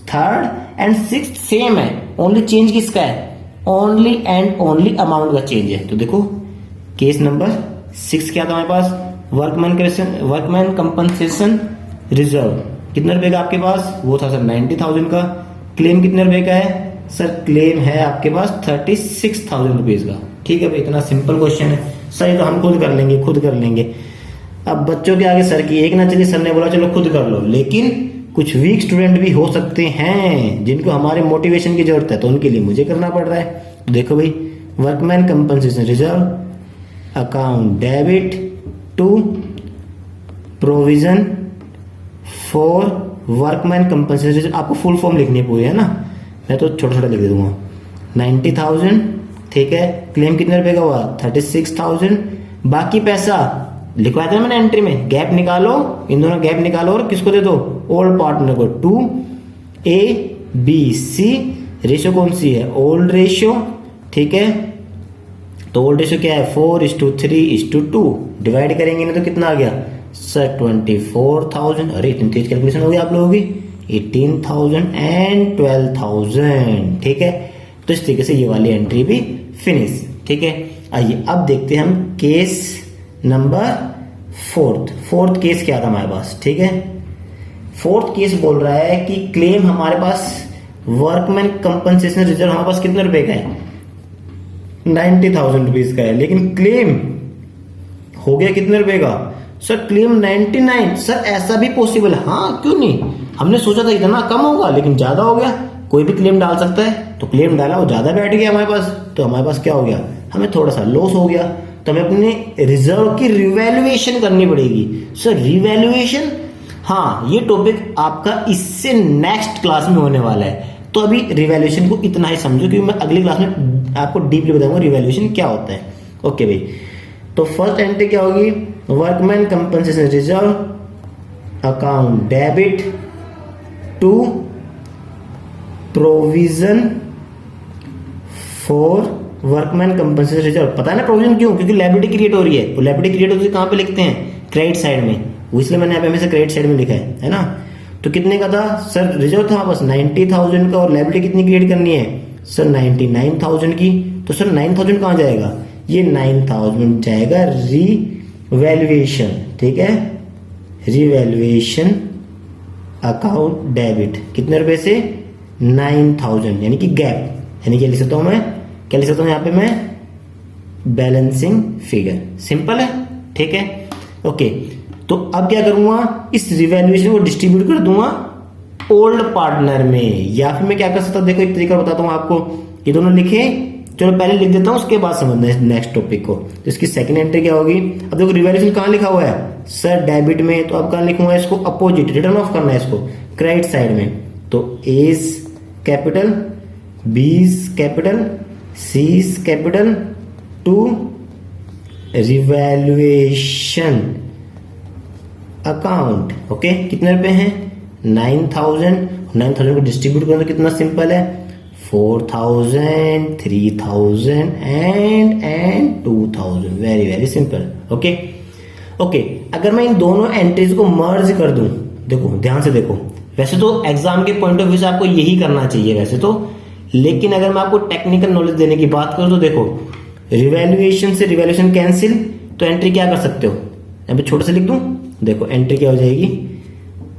3rd and 6th same है, ओनली चेंज किसका है, ओनली एंड ओनली अमाउंट का चेंज है। तो देखो केस नंबर 6 क्या था हमारे पास, वर्कमैन कंपनसेशन रिजर्व कितने रुपए का आपके पास, वो था सर 90,000 का। क्लेम कितने रुपए का है सर, क्लेम है आपके पास 36,000 रुपीज का, ठीक है भाई। इतना सिंपल क्वेश्चन है सर, ये तो हम खुद कर लेंगे। अब बच्चों के आगे सर की एक ना चलिए, सर ने बोला चलो खुद कर लो, लेकिन कुछ वीक स्टूडेंट भी हो सकते हैं जिनको हमारे मोटिवेशन की जरूरत है, तो उनके लिए मुझे करना पड़ रहा है। तो देखो भाई, workman compensation reserve account debit to provision for workman compensation reserve, आपको फुल फॉर्म लिखनी पूरी है ना, मैं तो छोटा छोटा लिख दे दूंगा। 90,000, ठीक है। क्लेम कितने रुपए का हुआ, 36,000। बाकी पैसा लिखवाया था मैंने एंट्री में, गैप निकालो, इन दोनों गैप निकालो और किसको दे दो, ओल्ड पार्टनर को। 2A B C, रेशियो कौन सी है, ओल्ड रेशियो, ठीक है। तो ओल्ड रेशियो क्या है, 4:3:2, डिवाइड करेंगे ना तो कितना आ गया सर, 24,000। अरे इतनी तेज कैलकुलेशन हो गई आप लोगों की, 18,000 एंड 12,000, ठीक है। तो इस तरीके से ये वाली एंट्री भी फिनिश, ठीक है। आइए अब देखते हैं हम केस नंबर 4th केस क्या था हमारे पास, ठीक है। 4th केस बोल रहा है कि क्लेम हमारे पास वर्कमैन कंपनसेशन रिजर्व हमारे पास कितने रुपए का है, 90,000 रुपीज का है, लेकिन क्लेम हो गया कितने रुपए का सर, क्लेम 99। सर ऐसा भी पॉसिबल है, हाँ क्यों नहीं, हमने सोचा था इतना कम होगा लेकिन ज्यादा हो गया, कोई भी क्लेम डाल सकता है, तो क्लेम डाला वो ज्यादा बैठ गया हमारे पास, तो हमारे पास क्या हो गया, हमें थोड़ा सा लॉस हो गया। तो हमें अपने रिजर्व की रिवैल्यूएशन करनी पड़ेगी। सर रिवैल्यूएशन, हाँ ये टॉपिक आपका इससे नेक्स्ट क्लास में होने वाला है, तो अभी रिवैल्यूएशन को इतना ही समझो क्योंकि मैं अगली क्लास में आपको डीपली बताऊंगा रिवैल्यूएशन क्या होता है। ओके भाई, तो फर्स्ट एंट्री क्या होगी, workman compensation reserve account debit to provision for workman compensation reserve. पता है ना प्रोविजन क्यों, क्योंकि लायबिलिटी क्रिएट हो रही है, तो लायबिलिटी क्रिएट होती है कहां पे लिखते हैं, क्रेडिट साइड में, वो इसलिए मैंने यहाँ पे हमेशा क्रेडिट साइड में लिखा है ना। तो कितने का था सर, रिजर्व था बस 90,000 का, और लायबिलिटी कितनी क्रिएट करनी है सर 99,000 की। तो सर 9,000 कहां जाएगा, ये 9,000 जाएगा रिवैल्यूएशन, ठीक है, रिवैल्यूएशन अकाउंट डेबिट कितने रुपए से 9,000, यानी कि गैप, यानी कि लिख सकता हूं मैं, क्या लिख सकता हूं यहां पे मैं, बैलेंसिंग फिगर। सिंपल है, ठीक है, ओके। तो अब क्या करूंगा, इस रिवैल्यूएशन को डिस्ट्रीब्यूट कर दूंगा ओल्ड पार्टनर में, या फिर मैं क्या कर सकता हूं, देखो एक तरीका बताता हूं आपको, ये दोनों लिखे, चलो पहले लिख देता हूं उसके बाद समझना है नेक्स्ट टॉपिक को। तो इसकी सेकंड एंट्री क्या होगी, अब देखो रिवैल्यूएशन कहां लिखा हुआ है सर, डेबिट में, तो अब कहां लिखूंगा इसको, अपोजिट, रिटर्न ऑफ करना है इसको क्रेडिट साइड में। तो A's capital, B's capital, C's capital to revaluation account, okay. कितने रुपए हैं 9,000 को डिस्ट्रीब्यूट करना कितना सिंपल है, 4,000, 3,000 and 2,000, very very simple, okay okay. अगर मैं इन दोनों एंट्रीज को मर्ज कर दूं, देखो ध्यान से देखो, वैसे तो एग्जाम के पॉइंट ऑफ व्यू से आपको यही करना चाहिए वैसे तो, लेकिन अगर मैं आपको टेक्निकल नॉलेज देने की बात करूं तो देखो रिवैल्यूएशन से रिवैल्यूएशन कैंसिल, तो एंट्री क्या कर सकते हो, यहाँ पे छोटा सा लिख दूं, देखो एंट्री क्या हो जाएगी,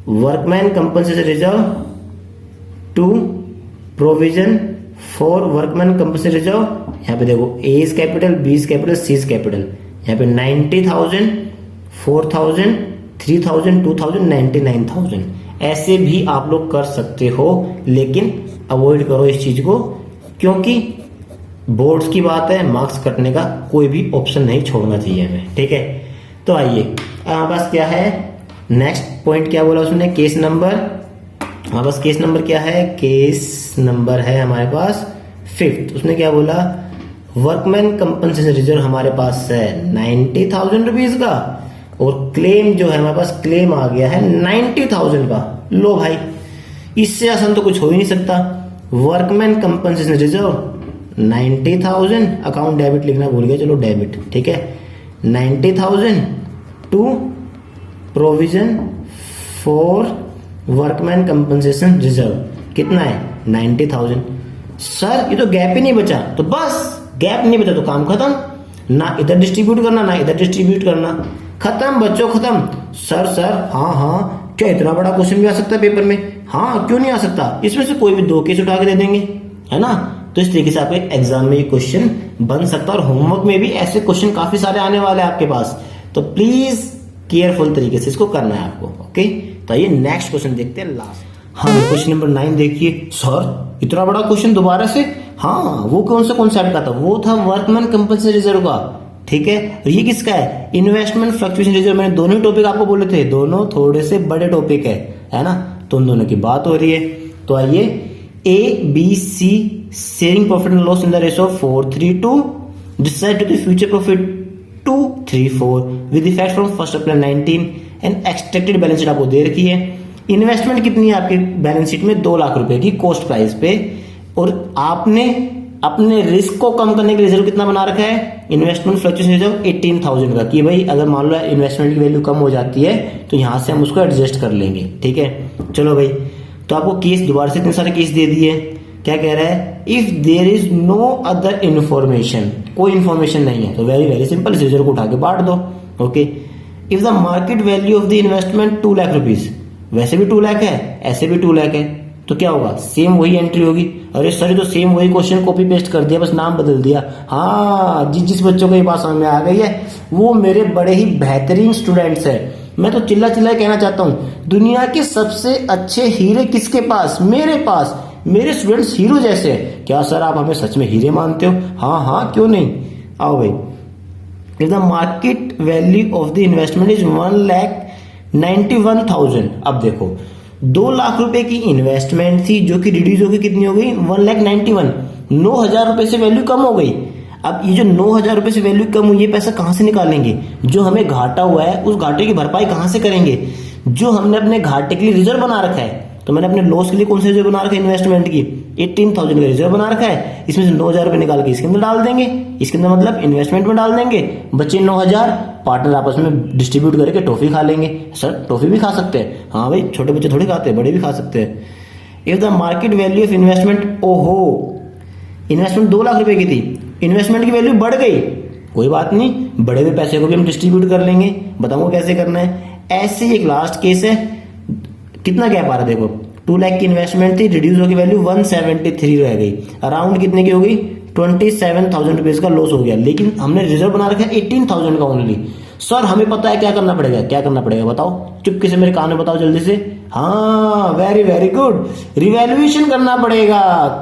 workman compensation reserve to provision for workman compensation reserve. यहाँ पे देखो A is capital, B is capital, C is capital. यहाँ पे 90,000, 4,000, 3,000, 2,000, 99,000 ऐसे भी आप लोग कर सकते हो, लेकिन अवॉइड करो इस चीज को, क्योंकि बोर्ड्स की बात है, मार्क्स कटने का कोई भी ऑप्शन नहीं छोड़ना चाहिए हमें, ठीक है। तो आइए हमारे पास क्या है, नेक्स्ट पॉइंट क्या बोला उसने, केस नंबर, हमारे पास केस नंबर क्या है, केस नंबर है हमारे पास 5th। उसने क्या बोला, वर्कमैन कंपनसेशन रिजर्व हमारे पास है 90,000 रुपीज का, और क्लेम जो है हमारे पास, क्लेम आ गया है 90,000 का। लो भाई, इससे आसान तो कुछ हो ही नहीं सकता। Workman compensation reserve 90,000, account debit लिखना भूल गया, चलो डेबिट, ठीक है। 90,000 to provision for workman compensation reserve कितना है, 90,000। सर ये तो गैप ही नहीं बचा, तो बस गैप नहीं बचा तो काम खत्म, ना इधर डिस्ट्रीब्यूट करना ना इधर डिस्ट्रीब्यूट करना, खत्म बच्चों खत्म। सर हाँ हाँ, क्या इतना बड़ा क्वेश्चन भी आ सकता है पेपर में? हाँ क्यों नहीं आ सकता, इसमें से कोई भी 2 केस उठा के दे देंगे, है ना। तो इस तरीके से आपके एग्जाम में ये क्वेश्चन बन सकता है, और होमवर्क में भी ऐसे क्वेश्चन काफी सारे आने वाले हैं आपके पास, तो प्लीज केयरफुल तरीके से इसको करना है आपको, ओके। तो आइए नेक्स्ट क्वेश्चन देखते हैं, लास्ट। हाँ क्वेश्चन नंबर 9 देखिए। सर इतना बड़ा क्वेश्चन दोबारा से? हाँ, वो कौन सा कॉन्सेप्ट का था, वो था वर्कमैन कंपनसेशन रिजर्व का, ठीक है। और ये किसका है, इन्वेस्टमेंट फ्लक्चुएशन रिजर्व। मैंने दोनों टॉपिक आपको बोले थे, दोनों थोड़े से बड़े टॉपिक है ना, तो उन दोनों की बात हो रही है। तो आइए, A B C sharing profit and loss in the ratio 4:3:2, decide to the future profit 2:3:4 with effect from 1 April 19 and expected balance sheet आपको दे रखी है। इन्वेस्टमेंट कितनी है आपके बैलेंस शीट में, 2 लाख रुपए की कॉस्ट प्राइस पे, और आपने अपने रिस्क को कम करने के लिए रिजर्व कितना बना रखा है, इन्वेस्टमेंट फ्लक्चुएशन रिजर्व 18,000 का, कि भाई अगर मान लो इन्वेस्टमेंट की वैल्यू कम हो जाती है तो यहां से हम उसको एडजस्ट कर लेंगे, ठीक है। चलो भाई, तो आपको केस दोबारा से इतने सारे केस दे दिए, क्या कह रहा है, if there is no other information, कोई इन्फॉर्मेशन नहीं है, तो वेरी वेरी सिंपल, इस रिजर्व को उठा के बांट दो, okay. If the market value of the investment 2 lakh rupees, वैसे भी 2 लाख है, ऐसे भी 2 लाख है, तो क्या होगा, सेम वही एंट्री होगी। अरे सर तो सेम वही क्वेश्चन कॉपी पेस्ट कर दिया, बस नाम बदल दिया। हाँ, जिस बच्चों को ये बात समझ में आ गई है वो मेरे बड़े ही बेहतरीन स्टूडेंट्स हैं। मैं तो चिल्ला चिल्ला कहना चाहता हूँ, दुनिया के सबसे अच्छे हीरे किसके पास, मेरे पास, मेरे स्टूडेंट्स हीरो जैसे हैं। क्या सर आप हमें सच में हीरे मानते हो? हाँ हाँ क्यों नहीं, आओ भाई। If the market value of the investment is 1,91,000, अब देखो 2 लाख रुपए की इन्वेस्टमेंट थी जो कि रिड्यूस होगी, कितनी हो गई, 1,91,000, 9,000 रुपए से वैल्यू कम हो गई। अब ये जो 9,000 रुपए से वैल्यू कम हुई, ये पैसा कहां से निकालेंगे, जो हमें घाटा हुआ है उस घाटे की भरपाई कहां से करेंगे, जो हमने अपने घाटे के लिए रिजर्व बना रखा है। तो मैंने अपने लॉस के लिए कौन सा रिजर्व बना रखा है, इन्वेस्टमेंट की 18,000 का रिजर्व बना रखा है, इसमें से 9,000 रुपए निकाल के इसके अंदर डाल देंगे, इसके अंदर मतलब इन्वेस्टमेंट में डाल देंगे, बचे 9,000, पार्टनर आपस में डिस्ट्रीब्यूट करके टॉफी खा लेंगे। सर टॉफी भी खा सकते हैं? हाँ भाई, छोटे बच्चे थोड़ी खाते हैं, बड़े भी खा सकते हैं। If the market value of investment, ओहो इन्वेस्टमेंट 2 लाख रुपए की थी, इन्वेस्टमेंट की वैल्यू बढ़ गई, कोई बात नहीं, बढ़े हुए पैसे को भी हम डिस्ट्रीब्यूट कर लेंगे, बताऊंगा कैसे करना है। ऐसे ही एक लास्ट केस है, कितना गैप आ रहा है देखो, 2 लाख की इन्वेस्टमेंट थी, रिड्यूस होगी वैल्यू 173 रह गई, अराउंड कितने की हो गई, 27,000 रुपीज का लॉस हो गया, लेकिन हमने रिजर्व बना रखा है 18,000 का ओनली। सर हमें पता है क्या करना पड़ेगा, क्या करना पड़ेगा बताओ, चुपके से मेरे कान में बताओ जल्दी से। हाँ वेरी वेरी गुड, रिवैल्यूएशन करना पड़ेगा,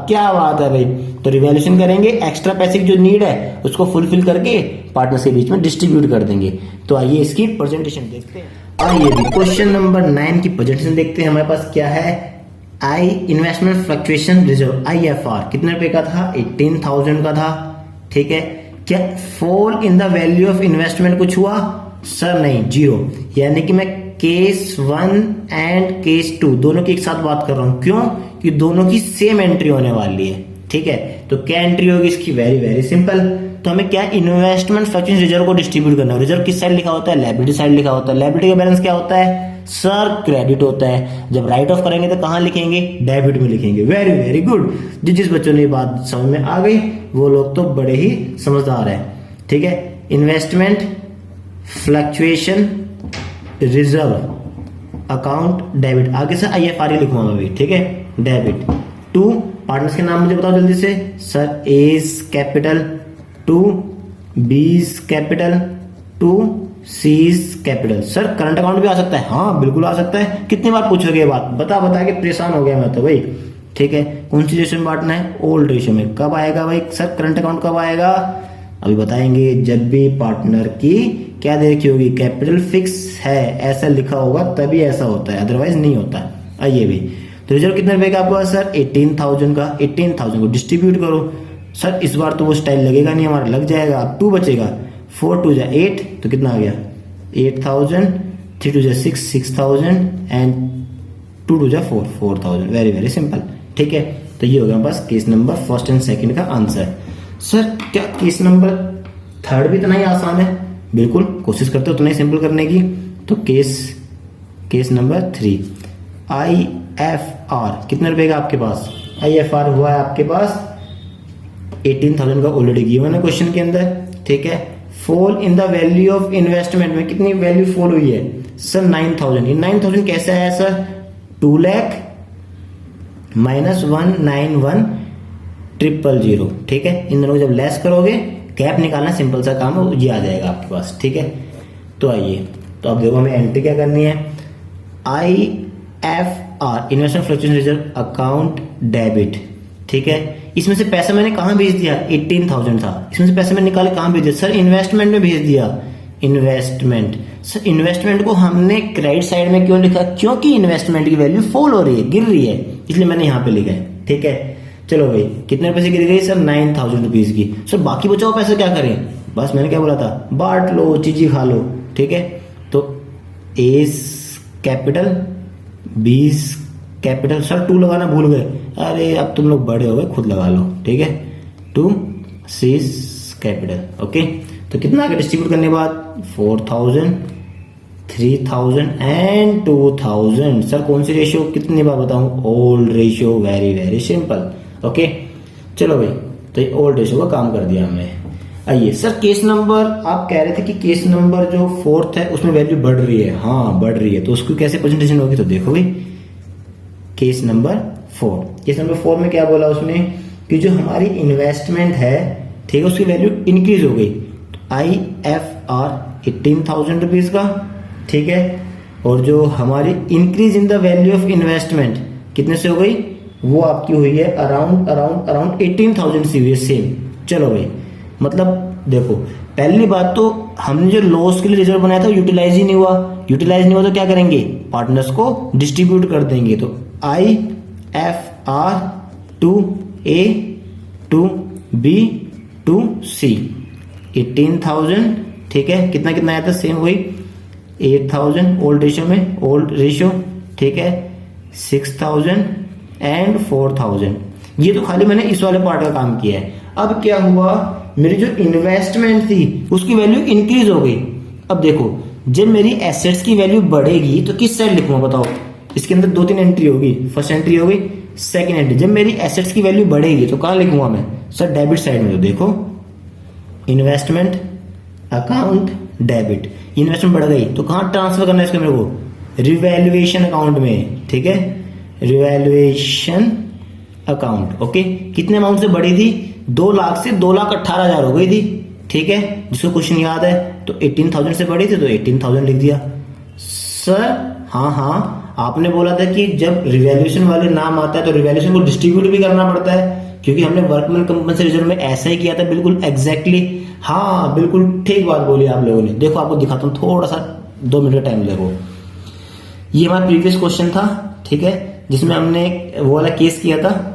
क्या बात है भाई। तो रिवैल्यूएशन करेंगे, एक्स्ट्रा पैसे की जो नीड है उसको फुलफिल करके पार्टनर्स के बीच में डिस्ट्रीब्यूट कर देंगे। तो आइए इसकी प्रेजेंटेशन देखते हैं। आइए भी क्वेश्चन नंबर 9 की प्रेजेंटेशन देखते हैं। हमारे पास क्या है, आई इन्वेस्टमेंट फ्लक्चुएशन रिजर्व IFR कितने रुपए का था, 18,000 का था, ठीक है। क्या fall in the value of investment कुछ हुआ? सर नहीं, 0। यानी कि मैं केस 1 एंड केस 2 दोनों की एक साथ बात कर रहा हूं, क्यों कि दोनों की सेम एंट्री होने वाली है, ठीक है। तो क्या एंट्री होगी इसकी, वेरी वेरी सिंपल। तो हमें क्या, इन्वेस्टमेंट फ्लक्चुएशन रिजर्व को डिस्ट्रीब्यूट करना है। रिजर्व किस साइड लिखा होता है, लायबिलिटी साइड लिखा होता है। लायबिलिटी का बैलेंस क्या होता है, सर क्रेडिट होता है। जब राइट ऑफ करेंगे तो कहाँ लिखेंगे, डेबिट में लिखेंगे। Very very good. जिस बच्चों ने ये बात समझ में आ गई वो लोग तो बड़े ही समझदार हैं। ठीक है, investment fluctuation reserve account debit, आगे से IFR लिखूंगा मैं भी। ठीक है, डेबिट। 2 पार्टनर्स के नाम मुझे बताओ जल्दी से। सर एस कैपिटल, 2 बीस capital, 2 seize capital. Sir current account भी आ सकता है? हाँ बिल्कुल आ सकता है। कितनी बार पूछोगे ये बात, बता बता के परेशान हो गया मैं तो भाई। ठीक है, कौन सी रेशियो में बांटना है, ओल्ड रेशियो में। कब आएगा भाई सर करंट अकाउंट, कब आएगा, अभी बताएंगे। जब भी पार्टनर की क्या दे रखी होगी, कैपिटल फिक्स है ऐसा लिखा होगा तभी ऐसा होता है, अदरवाइज नहीं होता। आइए भी, तो रिजर्व कितने रुपए का आपका सर, 18,000 का। 18,000 को डिस्ट्रीब्यूट करो। सर इस बार तो वो स्टाइल लगेगा नहीं हमारा, लग जाएगा। अब 2 बचेगा, 4 2 8, तो कितना आ गया 8,000, 3 2 6 6,000 एंड 2 2 4 4,000। Very very simple. ठीक है, तो ये हो गया हमारे पास case number first and second का आंसर। सर क्या केस नंबर थर्ड भी इतना ही आसान है? बिल्कुल, कोशिश करते हो उतना ही सिंपल करने की। तो केस नंबर 3, IFR कितने रुपए का आपके पास, IFR हुआ है आपके पास 18,000 का, ऑलरेडी गिवन है क्वेश्चन के अंदर। ठीक है, fall in the value of investment में कितनी वैल्यू फॉल हुई है सर, 9,000। ये 9,000 कैसे आया सर, 2 लाख माइनस 191,000। ठीक है, इन दोनों को जब लेस करोगे, गैप निकालना सिंपल सा काम है, ये आ जाएगा आपके पास। ठीक है, तो आइए, तो अब देखो हमें एंट्री क्या करनी है, IFR investment fluctuation reserve account debit. ठीक है, इसमें से पैसा मैंने कहां भेज दिया, 18,000 था, इसमें से पैसे मैंने निकाले कहां भेज दिया सर, इन्वेस्टमेंट में भेज दिया। इन्वेस्टमेंट, सर इन्वेस्टमेंट को हमने क्रेडिट साइड में क्यों लिखा, क्योंकि इन्वेस्टमेंट की वैल्यू फॉल हो रही है, गिर रही है, इसलिए मैंने यहां पे लिखा है। ठीक है, चलो भाई कितने पैसे गिर गई सर, 9,000 रुपीज की। सर बाकी बचा हुआ पैसा क्या करें, बस मैंने क्या बोला था, बांट लो, चीजी खा लो। ठीक है, तो एस कैपिटल, 20 कैपिटल, सर 2 लगाना भूल गए, अरे अब तुम लोग बड़े हो गए, खुद लगा लो। ठीक है, 2 सीज कैपिटल। ओके, तो कितना आगे डिस्ट्रीब्यूट करने के बाद 4,000, 3,000 एंड 2,000। सर कौन सी रेशियो, कितनी बार बताऊं, old ratio. Very very simple. Okay, चलो भाई, तो ये ओल्ड रेशियो का काम कर दिया हमने। आइए सर, केस नंबर आप कह रहे थे कि केस नंबर जो 4th है उसमें वैल्यू बढ़ रही है। हाँ बढ़ रही है, तो उसको कैसे प्रेजेंटेशन होगी, तो देखो भाई केस नंबर 4, केस नंबर 4 में क्या बोला उसने कि जो हमारी इन्वेस्टमेंट है, ठीक है, उसकी वैल्यू इंक्रीज हो गई। IFR 18,000 रुपीज का। ठीक है, और जो हमारी increase in the value of investment कितने से हो गई, वो आपकी हुई है अराउंड 18,000 से हुई है सेम। चलो भाई, मतलब देखो पहली बात तो हमने जो लॉस के लिए रिजर्व बनाया था यूटिलाइज ही नहीं हुआ, यूटिलाइज नहीं हुआ तो क्या करेंगे, पार्टनर्स को डिस्ट्रीब्यूट कर देंगे। तो IFR to A to B to C 18,000। ठीक है, कितना कितना आया था, सेम वही 8,000 ओल्ड रेशियो में, ओल्ड रेशियो। ठीक है, 6,000 एंड 4,000। ये तो खाली मैंने इस वाले पार्ट का काम किया है। अब क्या हुआ, मेरी जो इन्वेस्टमेंट थी उसकी वैल्यू इंक्रीज हो गई। अब देखो, जब मेरी एसेट्स की वैल्यू बढ़ेगी तो किस साइड लिखूंगा बताओ, इसके अंदर 2-3 एंट्री होगी, फर्स्ट एंट्री होगी, सेकंड एंट्री। जब मेरी एसेट्स की वैल्यू बढ़ेगी तो कहां लिखूंगा मैं सर, डेबिट साइड में। तो देखो इन्वेस्टमेंट अकाउंट डेबिट, इन्वेस्टमेंट बढ़ गई तो कहां ट्रांसफर करना है इसको मेरे को, रिवैल्यूएशन अकाउंट में। ठीक है, रिवैल्यूएशन अकाउंट। ओके, कितने अमाउंट से बढ़ी थी, 2 लाख से 2,18,000 हो गई थी। ठीक है, जिसको क्वेश्चन याद है, तो 18,000 से बढ़ी थी तो 18,000 लिख दिया। सर हाँ, आपने बोला था कि जब रिवैल्यूएशन वाले नाम आता है तो रिवैल्यूएशन को डिस्ट्रीब्यूट भी करना पड़ता है, क्योंकि हमने वर्कमैन कंपनसेशन रिजर्व में ऐसा ही किया था, बिल्कुल एग्जैक्टली। हाँ बिल्कुल ठीक बात बोली आप लोगों ने। देखो आपको दिखाता हूँ, थोड़ा सा 2 मिनट का टाइम लगो। ये हमारा प्रीवियस क्वेश्चन था, ठीक है, जिसमें हमने वो वाला केस किया था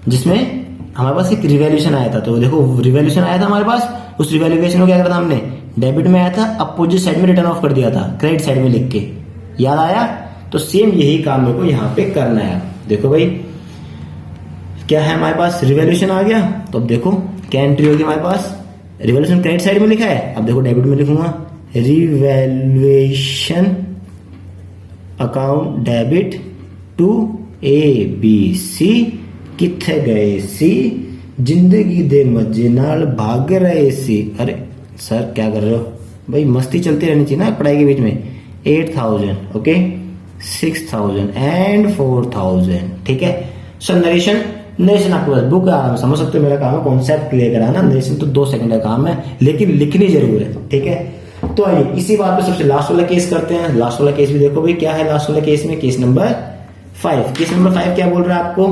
जिसमें हमारे पास एक रिवैल्यूएशन आया था। तो देखो रिवैल्यूएशन आया था हमारे पास, उस रिवैल्यूएशन को क्या करा था हमने, डेबिट में आया था, अपोजिट साइड में रिटर्न ऑफ कर दिया था, क्रेडिट साइड में लिख के। याद आया? तो सेम यही काम मेरे को यहाँ पे करना है। देखो भाई क्या है हमारे पास, रिवैल्यूएशन आ गया। तो अब देखो क्या एंट्री होगी हमारे पास, रिवैल्यूएशन क्रेडिट साइड में लिखा है, अब देखो डेबिट में लिखूंगा revaluation account debit to ABC, किथे गए सी, जिंदगी दे मजे नाल भाग रहे सी। अरे सर क्या कर रहे हो भाई, मस्ती चलती रहनी चाहिए ना पढ़ाई के बीच में। 8,000, ओके, 6,000 एंड 4,000, ठीक है। सो नरेशन आपके पास बुक है, समझ सकते हो मेरा काम है कॉन्सेप्ट क्लियर कराना। नरेशन तो 2 सेकंड का काम है, लेकिन लिखनी जरूर है, ठीक है। तो आइए इसी बात पे सबसे लास्ट वाला केस करते हैं। लास्ट वाला केस भी देखो भाई क्या है लास्ट वाला केस में, केस नंबर 5। केस नंबर 5 क्या बोल रहा है आपको,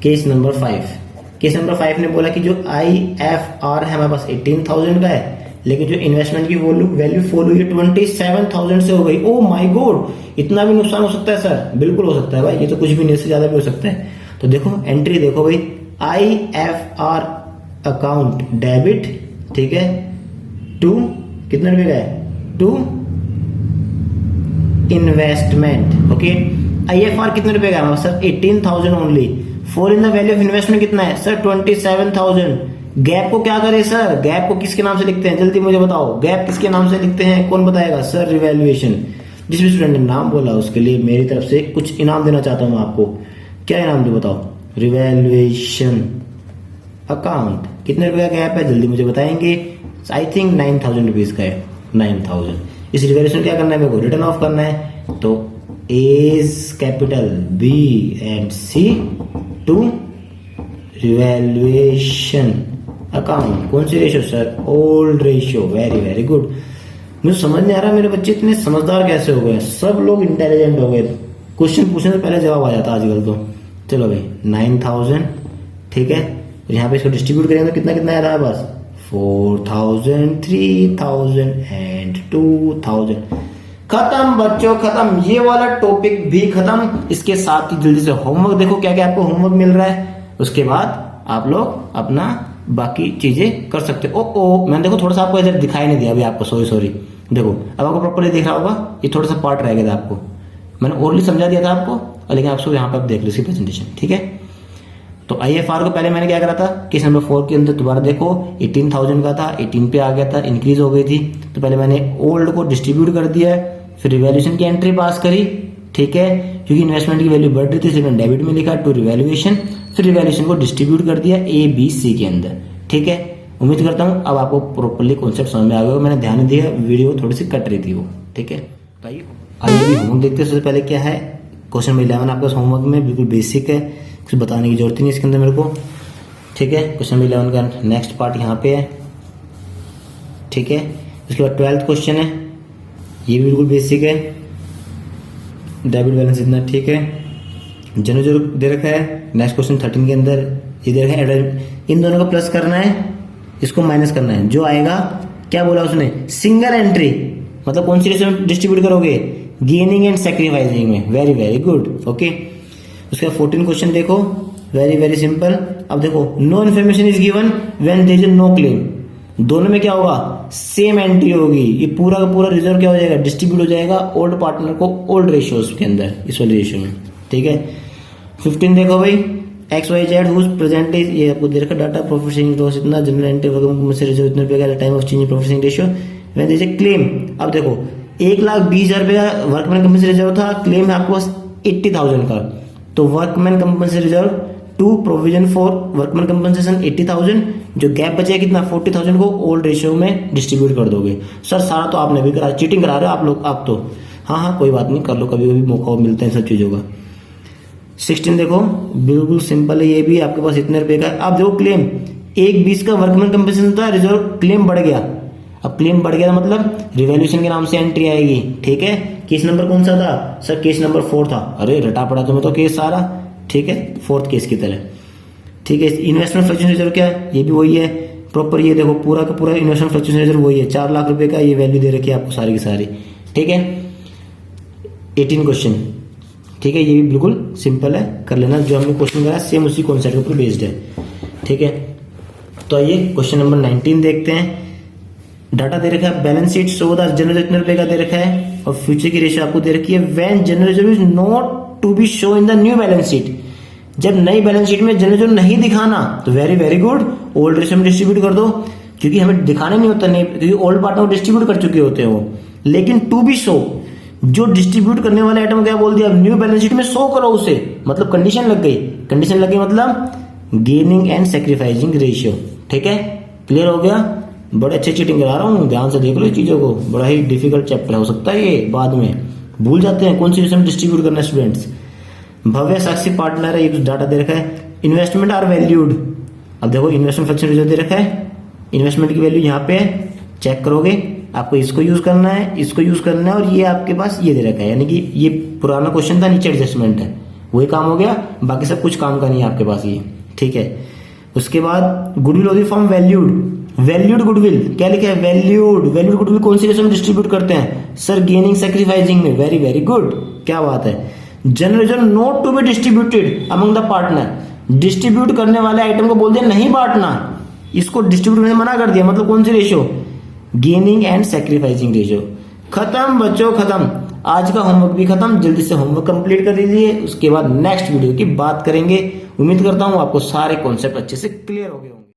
केस नंबर 5 ने बोला कि जो IFR है हमारे पास 18,000 का है, लेकिन जो इन्वेस्टमेंट की वैल्यू फॉल हुई 27,000 से हो गई। ओ माय गॉड, इतना भी नुकसान हो सकता है सर? बिल्कुल हो सकता है भाई, ये तो कुछ भी नहीं, इससे ज्यादा भी हो सकता है। तो देखो एंट्री देखो भाई, IFR अकाउंट डेबिट, ठीक है, टू कितने रुपए का है, टू इन्वेस्टमेंट, ओके। IFR कितने रुपए का है sir? 18,000 only. Fall in the value of investment कितना है सर? 27,000। गैप को क्या करे सर? गैप को किसके नाम से लिखते हैं, जल्दी मुझे बताओ, गैप किसके नाम से लिखते हैं, कौन बताएगा सर? रिवैल्यूएशन। जिस भी स्टूडेंट ने नाम बोला उसके लिए मेरी तरफ से कुछ इनाम देना चाहता हूं आपको। क्या इनाम दो बताओ? Revaluation account. कितने रुपए का गैप है जल्दी मुझे बताएंगे? आई थिंक 9,000 रुपीज का है, 9,000। इस रिवैल्यूएशन क्या करना है मेरे को? रिटर्न ऑफ करना है। तो A's capital B and C to revaluation account. कौन सी ratio sir? Old ratio. Very very good. मुझे समझ नहीं आ रहा मेरे बच्चे इतने समझदार कैसे हो गए, सब लोग इंटेलिजेंट हो गए। क्वेश्चन पूछने से पहले जवाब आ जाता आजकल तो। चलो भाई 9,000, ठीक है। यहाँ पे इसको डिस्ट्रीब्यूट करेंगे तो कितना कितना आ रहा है बस? 4,000, 3,000 एंड 2,000। खत्म बच्चों, खत्म। ये वाला टॉपिक भी खत्म। इसके साथ ही जल्दी से होमवर्क देखो क्या क्या आपको होमवर्क मिल रहा है, उसके बाद आप लोग अपना बाकी चीजें कर सकते हो। ओ मैंने देखो थोड़ा सा आपको इधर दिखाई नहीं दिया अभी आपको, सॉरी। देखो अब आपको प्रॉपर्ली दिख रहा होगा, ये थोड़ा सा पार्ट रह गया था आपको, मैंने ओरली समझा दिया था आपको, लेकिन आपको यहाँ पे आप देख लो इसकी प्रेजेंटेशन, ठीक है। तो IFR को पहले मैंने क्या करा था, केस नंबर 4 के अंदर दोबारा देखो 18,000 का था, 18 पे आ गया था, इंक्रीज हो गई थी। तो पहले मैंने ओल्ड को डिस्ट्रीब्यूट कर दिया, फिर रिवैल्यूएशन की एंट्री पास करी, ठीक है, क्योंकि इन्वेस्टमेंट की वैल्यू बढ़ रही थी इसलिए मैंने डेबिट में लिखा टू रिवैल्यूएशन, फिर रिवैल्यूएशन को डिस्ट्रीब्यूट कर दिया ABC के अंदर, ठीक है। उम्मीद करता हूं अब आपको प्रॉपर्ली कॉन्सेप्ट समझ में आ गया। मैंने ध्यान दिया, वीडियो थोड़ी सी कट रही थी वो, ठीक है। आइए अभी होमवर्क देखते हैं। सबसे पहले क्या है, क्वेश्चन नंबर 11 आपके होमवर्क में बिल्कुल बेसिक है, कुछ बताने की जरूरत ही नहीं इसके अंदर मेरे को, ठीक है। क्वेश्चन नंबर 11 का नेक्स्ट पार्ट यहाँ पे है, ठीक है। उसके बाद 12th क्वेश्चन है, ये भी बिल्कुल बेसिक है, डेबिट बैलेंस इतना, ठीक है। जनरल जो दे रखा है। नेक्स्ट क्वेश्चन 13 के अंदर ये दे रखा है, इन दोनों का प्लस करना है, इसको माइनस करना है, जो आएगा क्या बोला उसने, सिंगल एंट्री, मतलब कौन सी रेशियो में डिस्ट्रीब्यूट करोगे, गेनिंग एंड सैक्रिफाइसिंग में। Very very good, okay. उसका 14 क्वेश्चन देखो, वेरी वेरी सिंपल। अब देखो no information is given when there is no claim, दोनों में क्या होगा, सेम एंट्री होगी, ये पूरा का पूरा रिजर्व क्या हो जाएगा, डिस्ट्रीब्यूट हो जाएगा ओल्ड पार्टनर को ओल्ड रेशियोज के अंदर, इस वाले रेशियो में, ठीक है। 15 देखो भाई, XYZ हुज प्रेजेंट इज, ये आपको दे रखा डाटा, प्रॉफिट शेयरिंग लॉस इतना, जनरल एंट्री वर्क से रिजर्व इतने रुपए का, time of change profit sharing ratio when there is a claim. अब देखो 1,20,000 रुपए का वर्कमैन कंपनसेशन रिजर्व था, क्लेम है आपके पास 80,000 का, तो workman compensation reserve to provision for workman compensation 80,000, जो गैप बचेगा कितना 40,000 को ओल्ड रेशियो में डिस्ट्रीब्यूट कर दोगे। सर सारा तो आपने भी करा, चीटिंग करा रहे हो आप लोग, आप तो हाँ कोई बात नहीं, कर लो, कभी कभी मौका मिलता है सब चीजों का। 16 देखो बिल्कुल सिंपल है, ये भी आपके पास इतने रुपए का। अब देखो क्लेम 1,20 का वर्कमैन कंपनसेशन था, रिजर्व क्लेम बढ़ गया, अब क्लेम बढ़ गया मतलब रिवैल्यूएशन के नाम से एंट्री आएगी, ठीक है। केस नंबर कौन सा था सर, केस नंबर 4 था, अरे रटा पड़ा तुम्हें तो केस सारा, ठीक है, 4th केस की तरह, ठीक है। इन्वेस्टमेंट फ्लक्चुएशन रिजर्व क्या है, ये भी वही है प्रॉपर, ये देखो पूरा का पूरा इन्वेस्टमेंट फ्लक्चुएशन रिजर्व वही है, 4 लाख रुपए का ये वैल्यू दे रखी है आपको सारी की सारी, ठीक है। 18 क्वेश्चन, ठीक है, ये भी बिल्कुल सिंपल है, कर लेना, जो हमने क्वेश्चन करा सेम उसी कॉन्सेप्ट के ऊपर बेस्ड है, ठीक है। तो आइए क्वेश्चन नंबर 19 देखते हैं। डाटा दे रखा है, balance sheet show the general इतने रुपए का दे रखा है, और फ्यूचर की रेशियो आपको दे रखी है, when general reserve is not to be show in the new balance sheet, जब नई बैलेंस शीट में जनरल रिजर्व नहीं दिखाना, तो very very good, old ratio में डिस्ट्रीब्यूट कर दो, क्योंकि हमें दिखाना नहीं होता, नहीं क्योंकि ओल्ड पार्टनर को डिस्ट्रीब्यूट कर चुके होते हो। लेकिन टू बी शो जो डिस्ट्रीब्यूट करने वाले आइटम क्या बोल दिया, अब न्यू बैलेंस शीट में शो करो उसे, मतलब कंडीशन लग गई, कंडीशन लग गई मतलब गेनिंग एंड सैक्रिफाइसिंग रेशियो। ठीक है, क्लियर हो गया। बड़े अच्छे चीटिंग करा रहा हूँ, ध्यान से देख लो इस चीजों को, बड़ा ही डिफिकल्ट चैप्टर हो सकता है ये, बाद में भूल जाते हैं कौन सी सिस्टम डिस्ट्रीब्यूट करना है स्टूडेंट्स। भव्य साक्षी पार्टनर है, ये डाटा दे रखा है। इन्वेस्टमेंट आर वैल्यूड, अब देखो इन्वेस्टमेंट फ्रैक्शन रेशियो दे रखा है, इन्वेस्टमेंट की वैल्यू यहाँ पे है, चेक करोगे आपको इसको यूज करना है, इसको यूज करना है, और ये आपके पास ये दे रखा है, यानी कि ये पुराना क्वेश्चन था, नीचे एडजस्टमेंट है, वही काम हो गया, बाकी सब कुछ काम का नहीं है आपके पास ये। ठीक है, उसके बाद goodwill of the form valued, valued goodwill क्या लिखा है, वैल्यूड, वैल्यूड गुडविल कौन सी रेशियो में डिस्ट्रीब्यूट करते हैं सर, गेनिंग सैक्रिफाइसिंग में, वेरी वेरी गुड, क्या बात है। General note to be distributed among the partner, distribute करने वाले आइटम को बोल दिया नहीं बांटना, इसको डिस्ट्रीब्यूट में मना कर दिया, मतलब कौन सी ratio, gaining and sacrificing ratio. खत्म बच्चों, खत्म, आज का होमवर्क भी खत्म, जल्दी से होमवर्क कंप्लीट कर लीजिए, उसके बाद नेक्स्ट वीडियो की बात करेंगे। उम्मीद करता हूं आपको सारे कॉन्सेप्ट अच्छे से क्लियर हो गए होंगे।